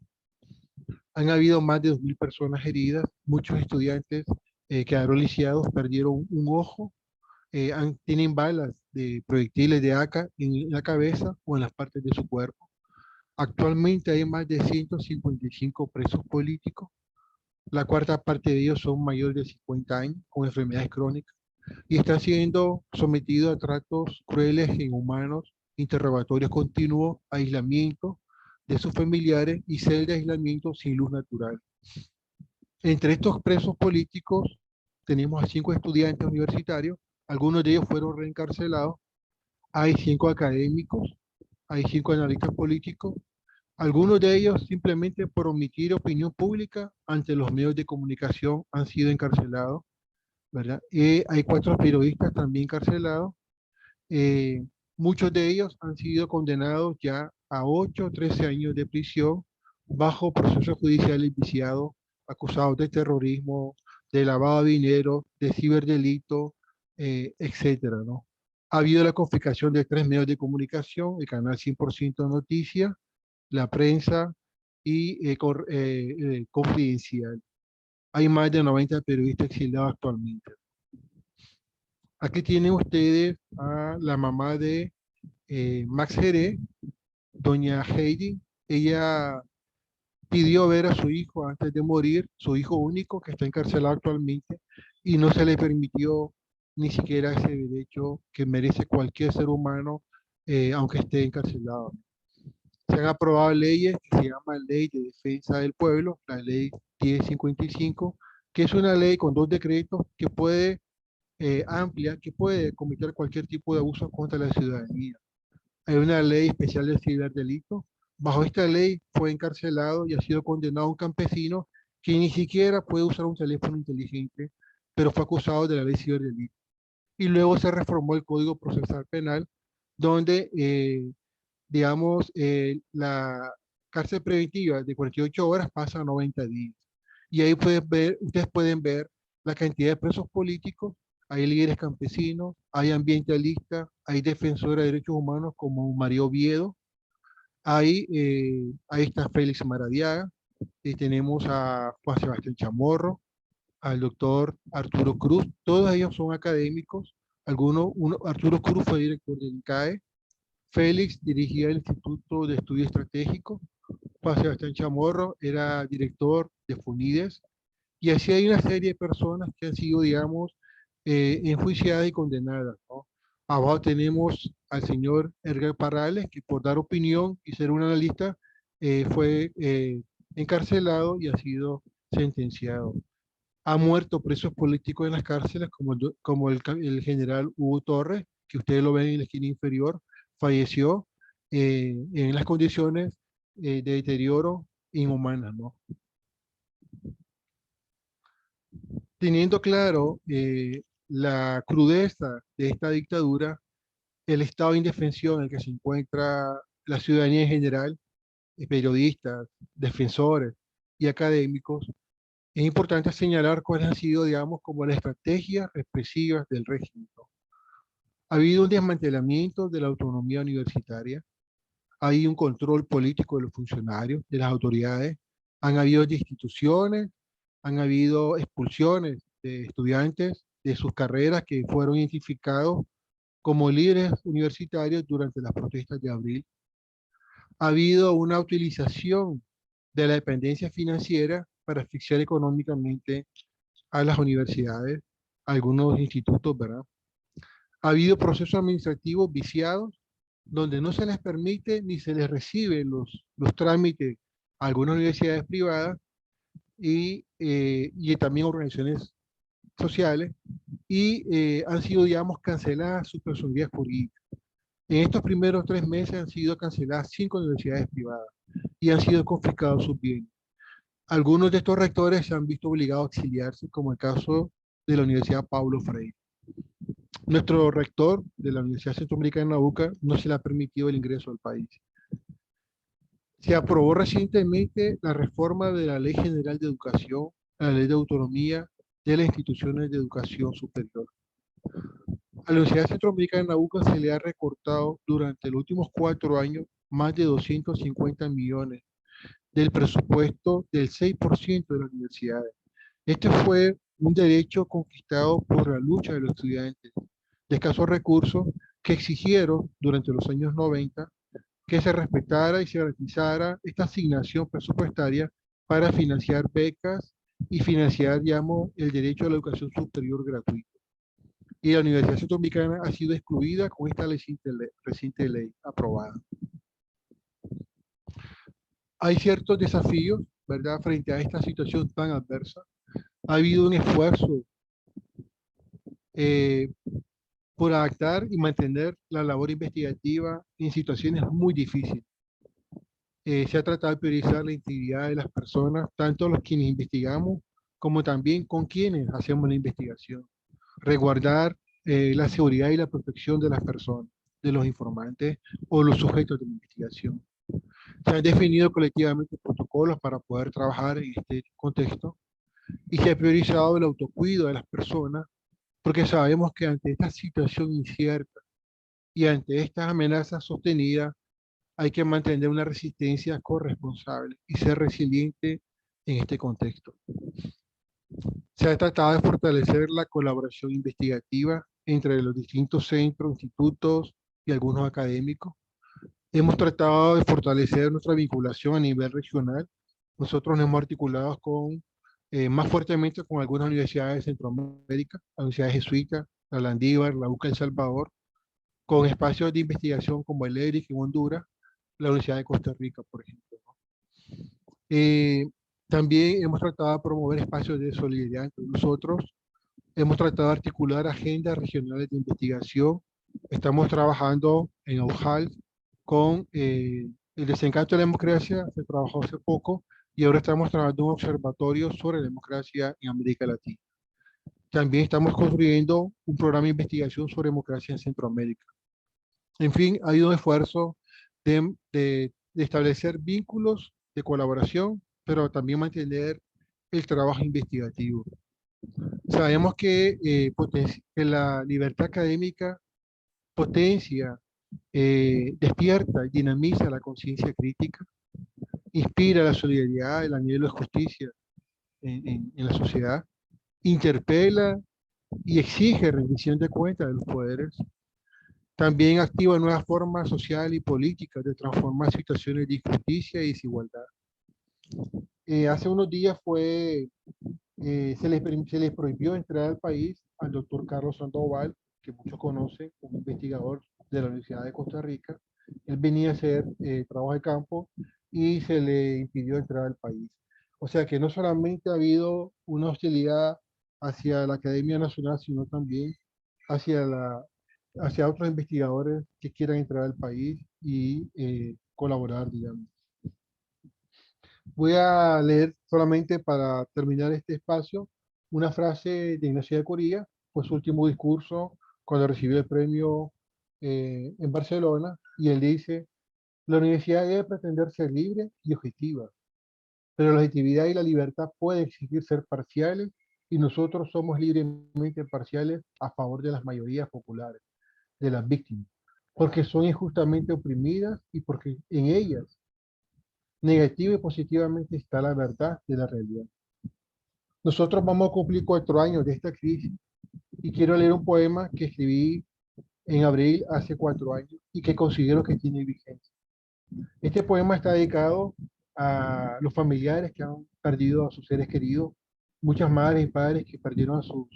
Han habido más de 2.000 personas heridas, muchos estudiantes quedaron lisiados, perdieron un ojo, tienen balas de proyectiles de AK en la cabeza o en las partes de su cuerpo. Actualmente hay más de 155 presos políticos. La cuarta parte de ellos son mayores de 50 años con enfermedades crónicas y están siendo sometidos a tratos crueles e inhumanos, interrogatorios continuos, aislamiento de sus familiares y celdas de aislamiento sin luz natural. Entre estos presos políticos tenemos a 5 estudiantes universitarios, algunos de ellos fueron reencarcelados, hay 5 académicos, hay 5 analistas políticos, algunos de ellos simplemente por omitir opinión pública ante los medios de comunicación han sido encarcelados, ¿verdad? Hay 4 periodistas también encarcelados. Muchos de ellos han sido condenados ya a 8 o 13 años de prisión bajo procesos judiciales viciados, acusados de terrorismo, de lavado de dinero, de ciberdelito, etcétera, ¿no? Ha habido la confiscación de 3 medios de comunicación, el canal 100% Noticias, la prensa y Confidencial. Hay más de 90 periodistas exiliados actualmente. Aquí tienen ustedes a la mamá de Max Jerez, doña Heidi. Ella pidió ver a su hijo antes de morir, su hijo único que está encarcelado actualmente, y no se le permitió ni siquiera ese derecho que merece cualquier ser humano, aunque esté encarcelado. Se han aprobado leyes que se llama Ley de Defensa del Pueblo, la Ley 1055, que es una ley con 2 decretos que puede amplia, que puede cometer cualquier tipo de abuso contra la ciudadanía. Hay una ley especial de ciberdelito. Bajo esta ley fue encarcelado y ha sido condenado un campesino que ni siquiera puede usar un teléfono inteligente, pero fue acusado de la ley ciberdelito. Y luego se reformó el Código Procesal Penal, donde digamos, la cárcel preventiva de 48 horas pasa a 90 días. Y ahí ustedes pueden ver la cantidad de presos políticos, hay líderes campesinos, hay ambientalistas, hay defensores de derechos humanos como María Oviedo, ahí está Félix Maradiaga, tenemos a Juan Sebastián Chamorro, al doctor Arturo Cruz, todos ellos son académicos, Arturo Cruz fue director del INCAE, Félix dirigía el Instituto de Estudio Estratégico, Juan Sebastián Chamorro era director de FUNIDES, y así hay una serie de personas que han sido, digamos, enjuiciadas y condenadas, ¿no? Abajo tenemos al señor Edgar Parrales, que por dar opinión y ser un analista fue encarcelado y ha sido sentenciado. Ha muerto presos políticos en las cárceles, como el general Hugo Torres, que ustedes lo ven en la esquina inferior, falleció en las condiciones de deterioro inhumanas, ¿no? Teniendo claro la crudeza de esta dictadura, el estado de indefensión en el que se encuentra la ciudadanía en general, periodistas, defensores y académicos, es importante señalar cuáles han sido, digamos, como las estrategias represivas del régimen, ¿no? Ha habido un desmantelamiento de la autonomía universitaria, hay un control político de los funcionarios, de las autoridades, han habido instituciones, han habido expulsiones de estudiantes de sus carreras que fueron identificados como líderes universitarios durante las protestas de abril. Ha habido una utilización de la dependencia financiera para asfixiar económicamente a las universidades, a algunos institutos, ¿verdad? Ha habido procesos administrativos viciados donde no se les permite ni se les recibe los trámites a algunas universidades privadas y también organizaciones sociales, y han sido, digamos, canceladas sus personalidades jurídicas. En estos primeros 3 meses han sido canceladas 5 universidades privadas y han sido confiscados sus bienes. Algunos de estos rectores se han visto obligados a exiliarse, como el caso de la Universidad Paulo Freire. Nuestro rector de la Universidad Centroamericana de Nauca no se le ha permitido el ingreso al país. Se aprobó recientemente la reforma de la Ley General de Educación, la Ley de Autonomía de las instituciones de educación superior. A la Universidad Centroamericana de UCA se le ha recortado durante los últimos 4 años más de 250 millones del presupuesto del 6% de las universidades. Este fue un derecho conquistado por la lucha de los estudiantes de escasos recursos que exigieron durante los años 90 que se respetara y se garantizara esta asignación presupuestaria para financiar becas y financiar, digamos, el derecho a la educación superior gratuita. Y la Universidad Centroamericana ha sido excluida con esta reciente ley aprobada. Hay ciertos desafíos, ¿verdad?, frente a esta situación tan adversa. Ha habido un esfuerzo por adaptar y mantener la labor investigativa en situaciones muy difíciles. Se ha tratado de priorizar la integridad de las personas, tanto los quienes investigamos como también con quienes hacemos la investigación. Resguardar la seguridad y la protección de las personas, de los informantes o los sujetos de la investigación. Se han definido colectivamente protocolos para poder trabajar en este contexto y se ha priorizado el autocuidado de las personas porque sabemos que ante esta situación incierta y ante estas amenazas sostenidas hay que mantener una resistencia corresponsable y ser resiliente en este contexto. Se ha tratado de fortalecer la colaboración investigativa entre los distintos centros, institutos y algunos académicos. Hemos tratado de fortalecer nuestra vinculación a nivel regional. Nosotros nos hemos articulado más fuertemente con algunas universidades de Centroamérica, la Universidad Jesuita, la Landívar, la UCA El Salvador, con espacios de investigación como el ERIC en Honduras, la Universidad de Costa Rica, por ejemplo. También hemos tratado de promover espacios de solidaridad entre nosotros. Hemos tratado de articular agendas regionales de investigación. Estamos trabajando en AUJAL con el desencanto de la democracia, se trabajó hace poco, y ahora estamos trabajando en un observatorio sobre la democracia en América Latina. También estamos construyendo un programa de investigación sobre democracia en Centroamérica. En fin, ha habido un esfuerzo de establecer vínculos de colaboración, pero también mantener el trabajo investigativo. Sabemos que la libertad académica potencia, despierta y dinamiza la conciencia crítica, inspira la solidaridad, el anhelo de justicia en la sociedad, interpela y exige rendición de cuentas de los poderes. También activa nuevas formas sociales y políticas de transformar situaciones de injusticia y desigualdad. Hace unos días se les prohibió entrar al país al doctor Carlos Sandoval, que muchos conocen como investigador de la Universidad de Costa Rica. Él venía a hacer trabajo de campo y se le impidió entrar al país. O sea que no solamente ha habido una hostilidad hacia la Academia Nacional, sino también hacia otros investigadores que quieran entrar al país y colaborar, digamos. Voy a leer solamente para terminar este espacio una frase de Ignacio de Coria, fue su último discurso cuando recibió el premio en Barcelona, y él dice: la universidad debe pretender ser libre y objetiva, pero la objetividad y la libertad pueden exigir ser parciales, y nosotros somos libremente parciales a favor de las mayorías populares, de las víctimas, porque son injustamente oprimidas y porque en ellas negativa y positivamente está la verdad de la realidad. Nosotros vamos a cumplir 4 años de esta crisis y quiero leer un poema que escribí en abril hace 4 años y que considero que tiene vigencia. Este poema está dedicado a los familiares que han perdido a sus seres queridos, muchas madres y padres que perdieron a sus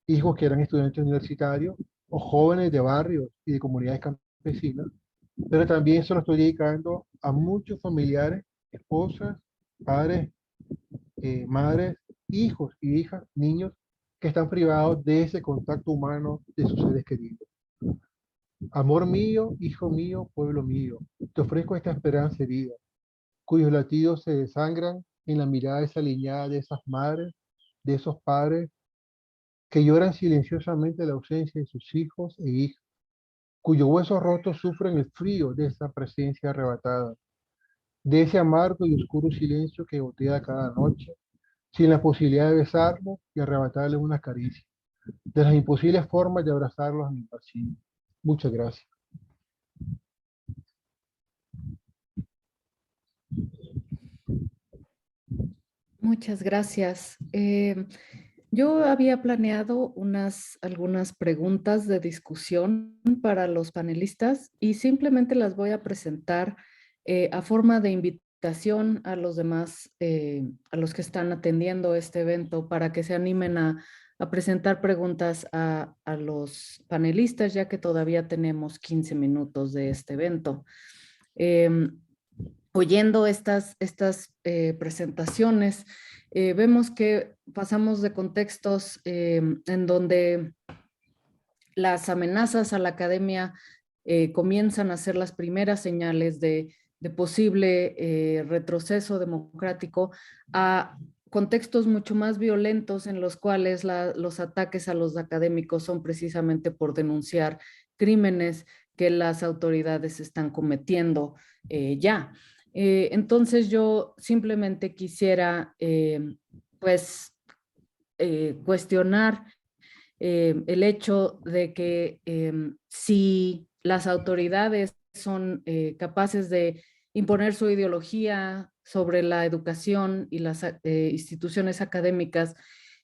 hijos que eran estudiantes universitarios o jóvenes de barrios y de comunidades campesinas, pero también se lo estoy dedicando a muchos familiares, esposas, padres, madres, hijos y hijas, niños que están privados de ese contacto humano de sus seres queridos. Amor mío, hijo mío, pueblo mío, te ofrezco esta esperanza herida, cuyos latidos se desangran en la mirada desaliñada de esas madres, de esos padres que lloran silenciosamente la ausencia de sus hijos e hijas, cuyos huesos rotos sufren el frío de esa presencia arrebatada, de ese amargo y oscuro silencio que gotea cada noche, sin la posibilidad de besarlos y arrebatarles una caricia, de las imposibles formas de abrazarlos en el pasillo. Muchas gracias. Muchas gracias. Yo había planeado algunas preguntas de discusión para los panelistas y simplemente las voy a presentar a forma de invitación a los demás, a los que están atendiendo este evento, para que se animen a presentar preguntas a los panelistas, ya que todavía tenemos 15 minutos de este evento. Oyendo estas presentaciones, vemos que pasamos de contextos en donde las amenazas a la academia comienzan a ser las primeras señales de posible retroceso democrático, a contextos mucho más violentos en los cuales los ataques a los académicos son precisamente por denunciar crímenes que las autoridades están cometiendo ya. Entonces yo simplemente quisiera cuestionar el hecho de que si las autoridades son capaces de imponer su ideología sobre la educación y las instituciones académicas,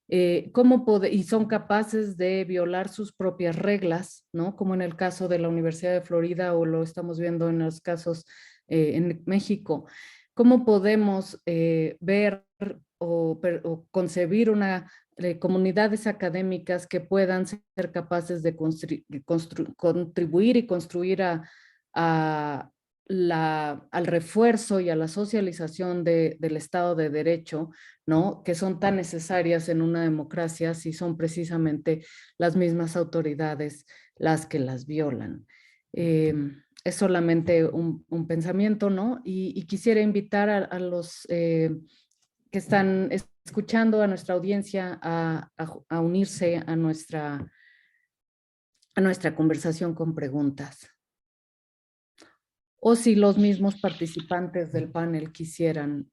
y son capaces de violar sus propias reglas, ¿no? Como en el caso de la Universidad de Florida o lo estamos viendo en los casos en México. ¿Cómo podemos ver o concebir comunidades académicas que puedan ser capaces de contribuir y construir al refuerzo y a la socialización del Estado de Derecho, ¿no? Que son tan necesarias en una democracia si son precisamente las mismas autoridades las que las violan? Es solamente un pensamiento, ¿no? Y quisiera invitar a los que están escuchando, a nuestra audiencia, a unirse a nuestra conversación con preguntas. O si los mismos participantes del panel quisieran,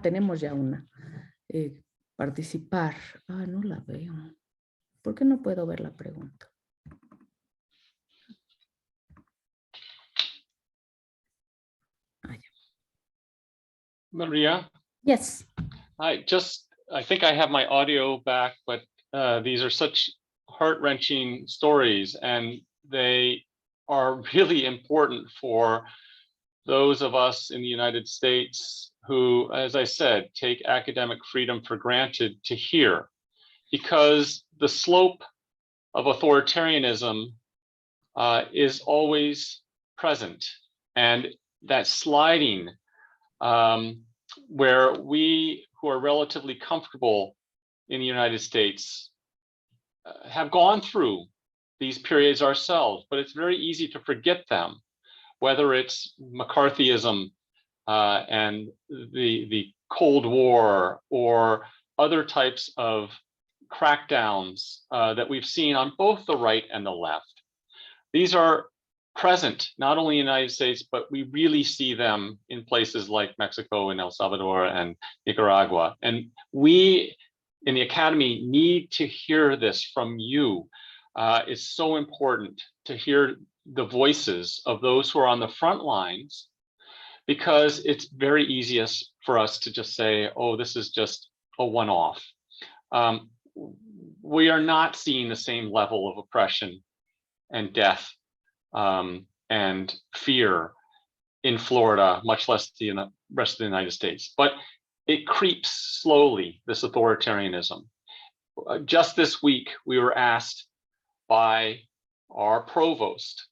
tenemos ya una, participar. No la veo. ¿Por qué no puedo ver la pregunta? Maria? Yes. I think I have my audio back, but these are such heart-wrenching stories, and they are really important for those of us in the United States who, as I said, take academic freedom for granted to hear, because the slope of authoritarianism is always present, and that sliding where we who are relatively comfortable in the United States have gone through these periods ourselves, but it's very easy to forget them, whether it's McCarthyism and the Cold War or other types of crackdowns that we've seen on both the right and the left. These are present not only in the United States, but we really see them in places like Mexico and El Salvador and Nicaragua. And we in the Academy need to hear this from you. It's so important to hear the voices of those who are on the front lines, because it's very easiest for us to just say, oh, this is just a one-off. We are not seeing the same level of oppression and death and fear in Florida, much less the rest of the United States. But it creeps slowly, this authoritarianism. Just this week, we were asked by our provost,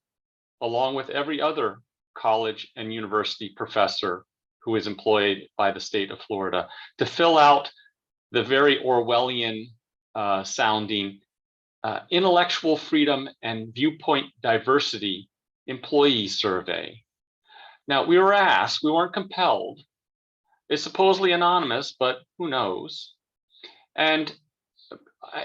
along with every other college and university professor who is employed by the state of Florida, to fill out the very Orwellian sounding intellectual freedom and viewpoint diversity employee survey. Now, we were asked, we weren't compelled. It's supposedly anonymous, but who knows? And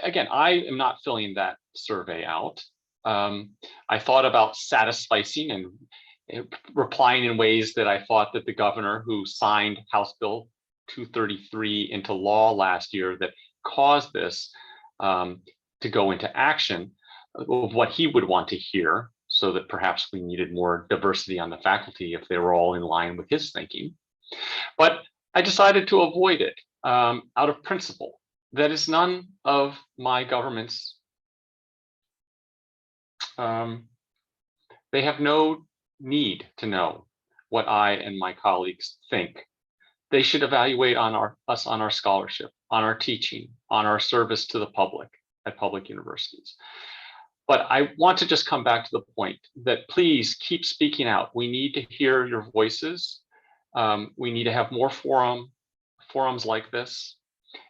again, I am not filling that survey out. I thought about satisficing and replying in ways that I thought that the governor who signed House Bill 233 into law last year that caused this to go into action, of what he would want to hear, so that perhaps we needed more diversity on the faculty if they were all in line with his thinking. But I decided to avoid it out of principle. That is none of my government's. They have no need to know what I and my colleagues think. They should evaluate us on our scholarship, on our teaching, on our service to the public at public universities. But I want to just come back to the point that please keep speaking out. We need to hear your voices. We need to have more forums like this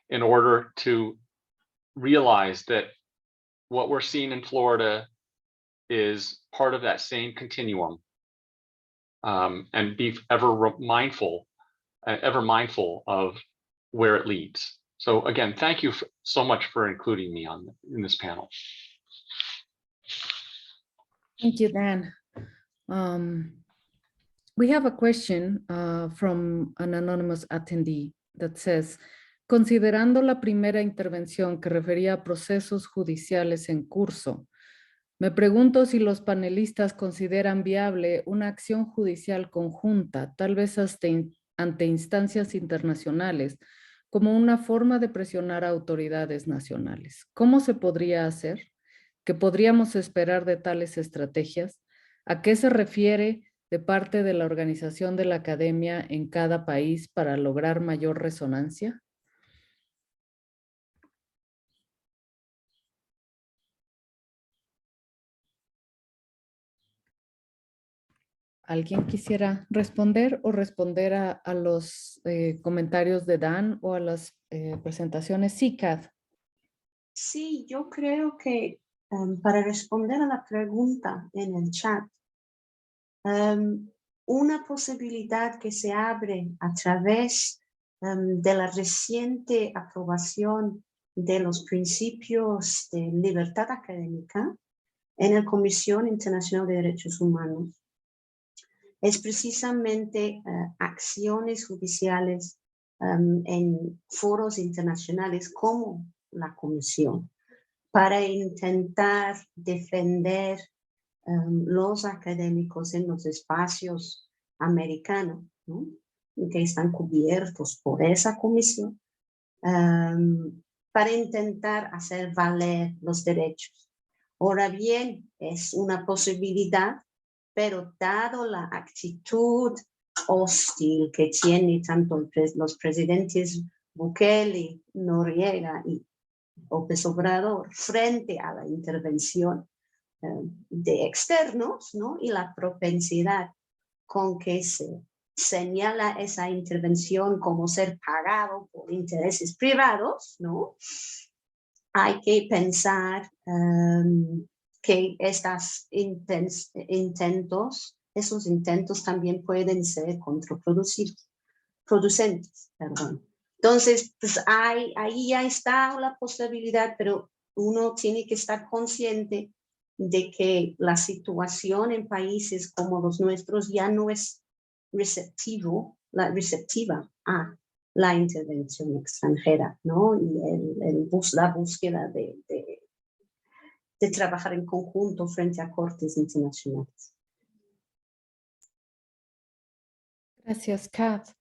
in order to realize that what we're seeing in Florida is part of that same continuum, and be ever mindful of where it leads. So again, thank you so much for including me in this panel. Thank you, Dan. We have a question from an anonymous attendee that says, considerando la primera intervención que refería a procesos judiciales en curso, me pregunto si los panelistas consideran viable una acción judicial conjunta, tal vez hasta ante instancias internacionales, como una forma de presionar a autoridades nacionales. ¿Cómo se podría hacer? ¿Qué podríamos esperar de tales estrategias? ¿A qué se refiere de parte de la organización de la academia en cada país para lograr mayor resonancia? ¿Alguien quisiera responder o responder a los comentarios de Dan o a las presentaciones? Sí, Kath. Sí, yo creo que para responder a la pregunta en el chat, una posibilidad que se abre a través de la reciente aprobación de los principios de libertad académica en la Comisión Internacional de Derechos Humanos es precisamente acciones judiciales en foros internacionales como la Comisión para intentar defender los académicos en los espacios americanos, ¿no? Que están cubiertos por esa comisión, para intentar hacer valer los derechos. Ahora bien, es una posibilidad, pero dado la actitud hostil que tiene tanto los presidentes Bukele, Noriega y López Obrador frente a la intervención de externos, ¿no? Y la propensidad con que se señala esa intervención como ser pagado por intereses privados, ¿no? Hay que pensar que esos intentos también pueden ser contraproducentes. Entonces, pues ahí ya está la posibilidad, pero uno tiene que estar consciente de que la situación en países como los nuestros ya no es receptiva a la intervención extranjera, ¿no? Y la búsqueda de trabajar en conjunto frente a cortes internacionales. Gracias, Kath.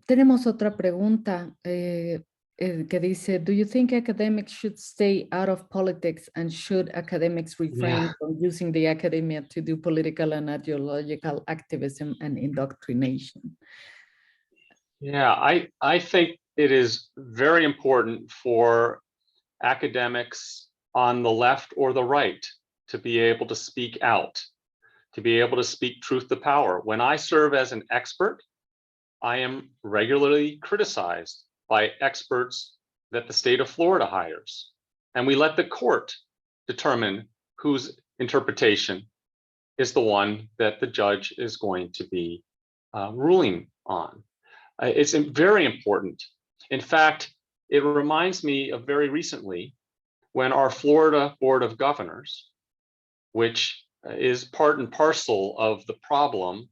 Tenemos otra pregunta que dice, do you think academics should stay out of politics, and should academics refrain from using the academia to do political and ideological activism and indoctrination? Yeah, I think it is very important for academics on the left or the right to be able to speak out, to be able to speak truth to power. When I serve as an expert, I am regularly criticized by experts that the state of Florida hires. And we let the court determine whose interpretation is the one that the judge is going to be ruling on. It's very important. In fact, it reminds me of very recently when our Florida Board of Governors, which is part and parcel of the problem,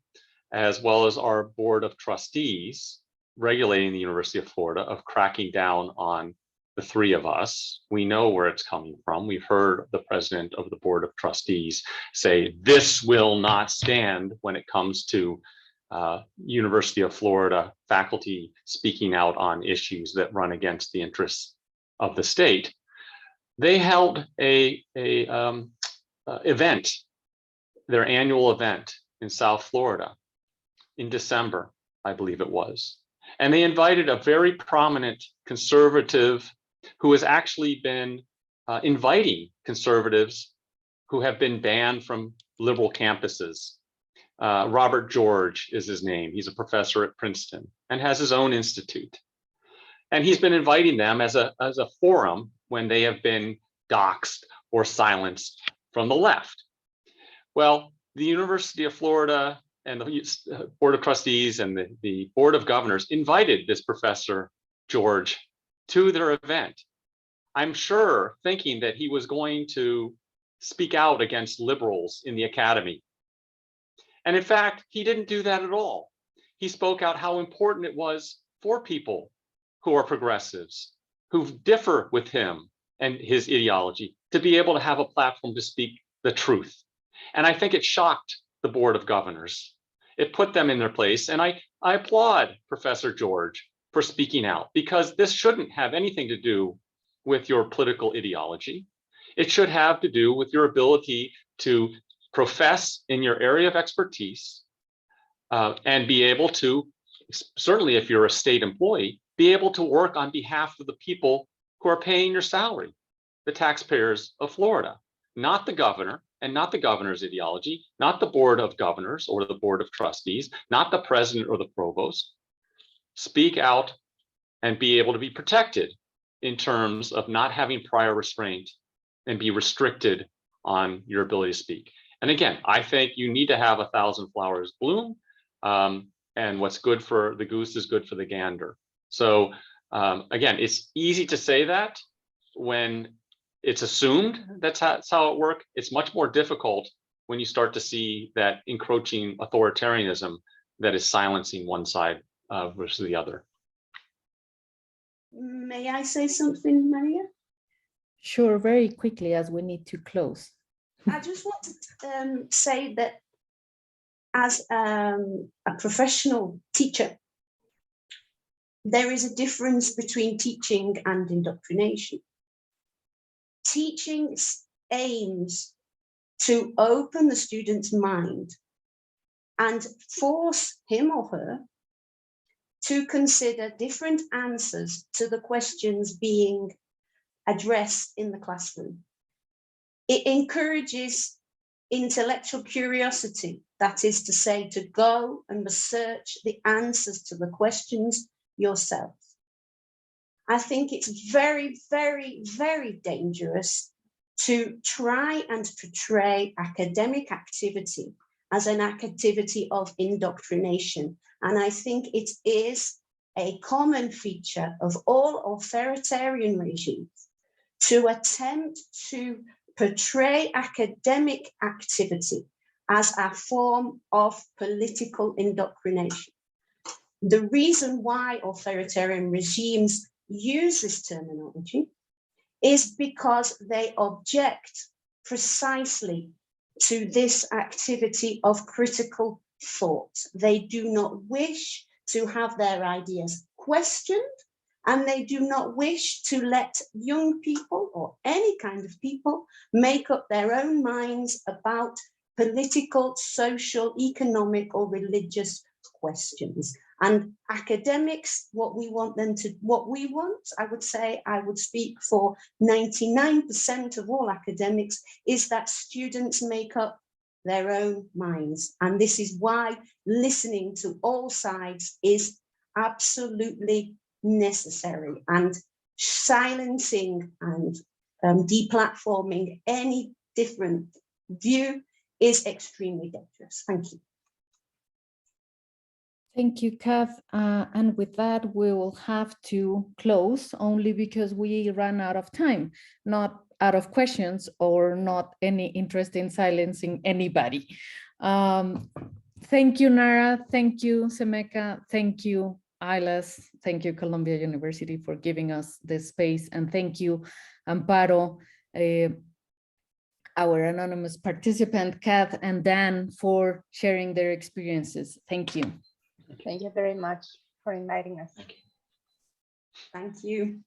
as well as our Board of Trustees, regulating the University of Florida of cracking down on the three of us. We know where it's coming from. We've heard the president of the board of trustees say, this will not stand when it comes to University of Florida faculty speaking out on issues that run against the interests of the state. They held a event, their annual event in South Florida in December, I believe it was. And they invited a very prominent conservative who has actually been inviting conservatives who have been banned from liberal campuses. Robert George is his name. He's a professor at Princeton and has his own institute. And he's been inviting them as a forum when they have been doxxed or silenced from the left. Well, the University of Florida and the Board of Trustees and the Board of Governors invited this Professor George to their event. I'm sure thinking that he was going to speak out against liberals in the academy. And in fact, he didn't do that at all. He spoke out how important it was for people who are progressives, who differ with him and his ideology, to be able to have a platform to speak the truth. And I think it shocked the Board of Governors. It put them in their place. And I applaud Professor George for speaking out, because this shouldn't have anything to do with your political ideology. It should have to do with your ability to profess in your area of expertise and be able to, certainly if you're a state employee, be able to work on behalf of the people who are paying your salary, the taxpayers of Florida, not the governor and not the governor's ideology, not the Board of Governors or the Board of Trustees, not the president or the provost. Speak out and be able to be protected in terms of not having prior restraint and be restricted on your ability to speak. And again, I think you need to have 1,000 flowers bloom, and what's good for the goose is good for the gander. So again, it's easy to say that when it's assumed that's how it works. It's much more difficult when you start to see that encroaching authoritarianism that is silencing one side versus the other. May I say something, Maria? Sure, very quickly, as we need to close. I just want to say that as a professional teacher, there is a difference between teaching and indoctrination. Teaching aims to open the student's mind and force him or her to consider different answers to the questions being addressed in the classroom. It encourages intellectual curiosity, that is to say, to go and research the answers to the questions yourself. I think it's very, very, very dangerous to try and portray academic activity as an activity of indoctrination. And I think it is a common feature of all authoritarian regimes to attempt to portray academic activity as a form of political indoctrination. The reason why authoritarian regimes use this terminology is because they object precisely to this activity of critical thought. They do not wish to have their ideas questioned, and they do not wish to let young people or any kind of people make up their own minds about political, social, economic, or religious questions. And academics, what we want, I would say, I would speak for 99% of all academics, is that students make up their own minds. And this is why listening to all sides is absolutely necessary, and silencing and deplatforming any different view is extremely dangerous. Thank you. Thank you, Kath. And with that, we will have to close, only because we ran out of time, not out of questions or not any interest in silencing anybody. Thank you, Nara. Thank you, Semeka. Thank you, ILAS. Thank you, Columbia University, for giving us this space. And thank you, Amparo, our anonymous participant, Kath and Dan, for sharing their experiences. Thank you. Thank you very much for inviting us. Thank you.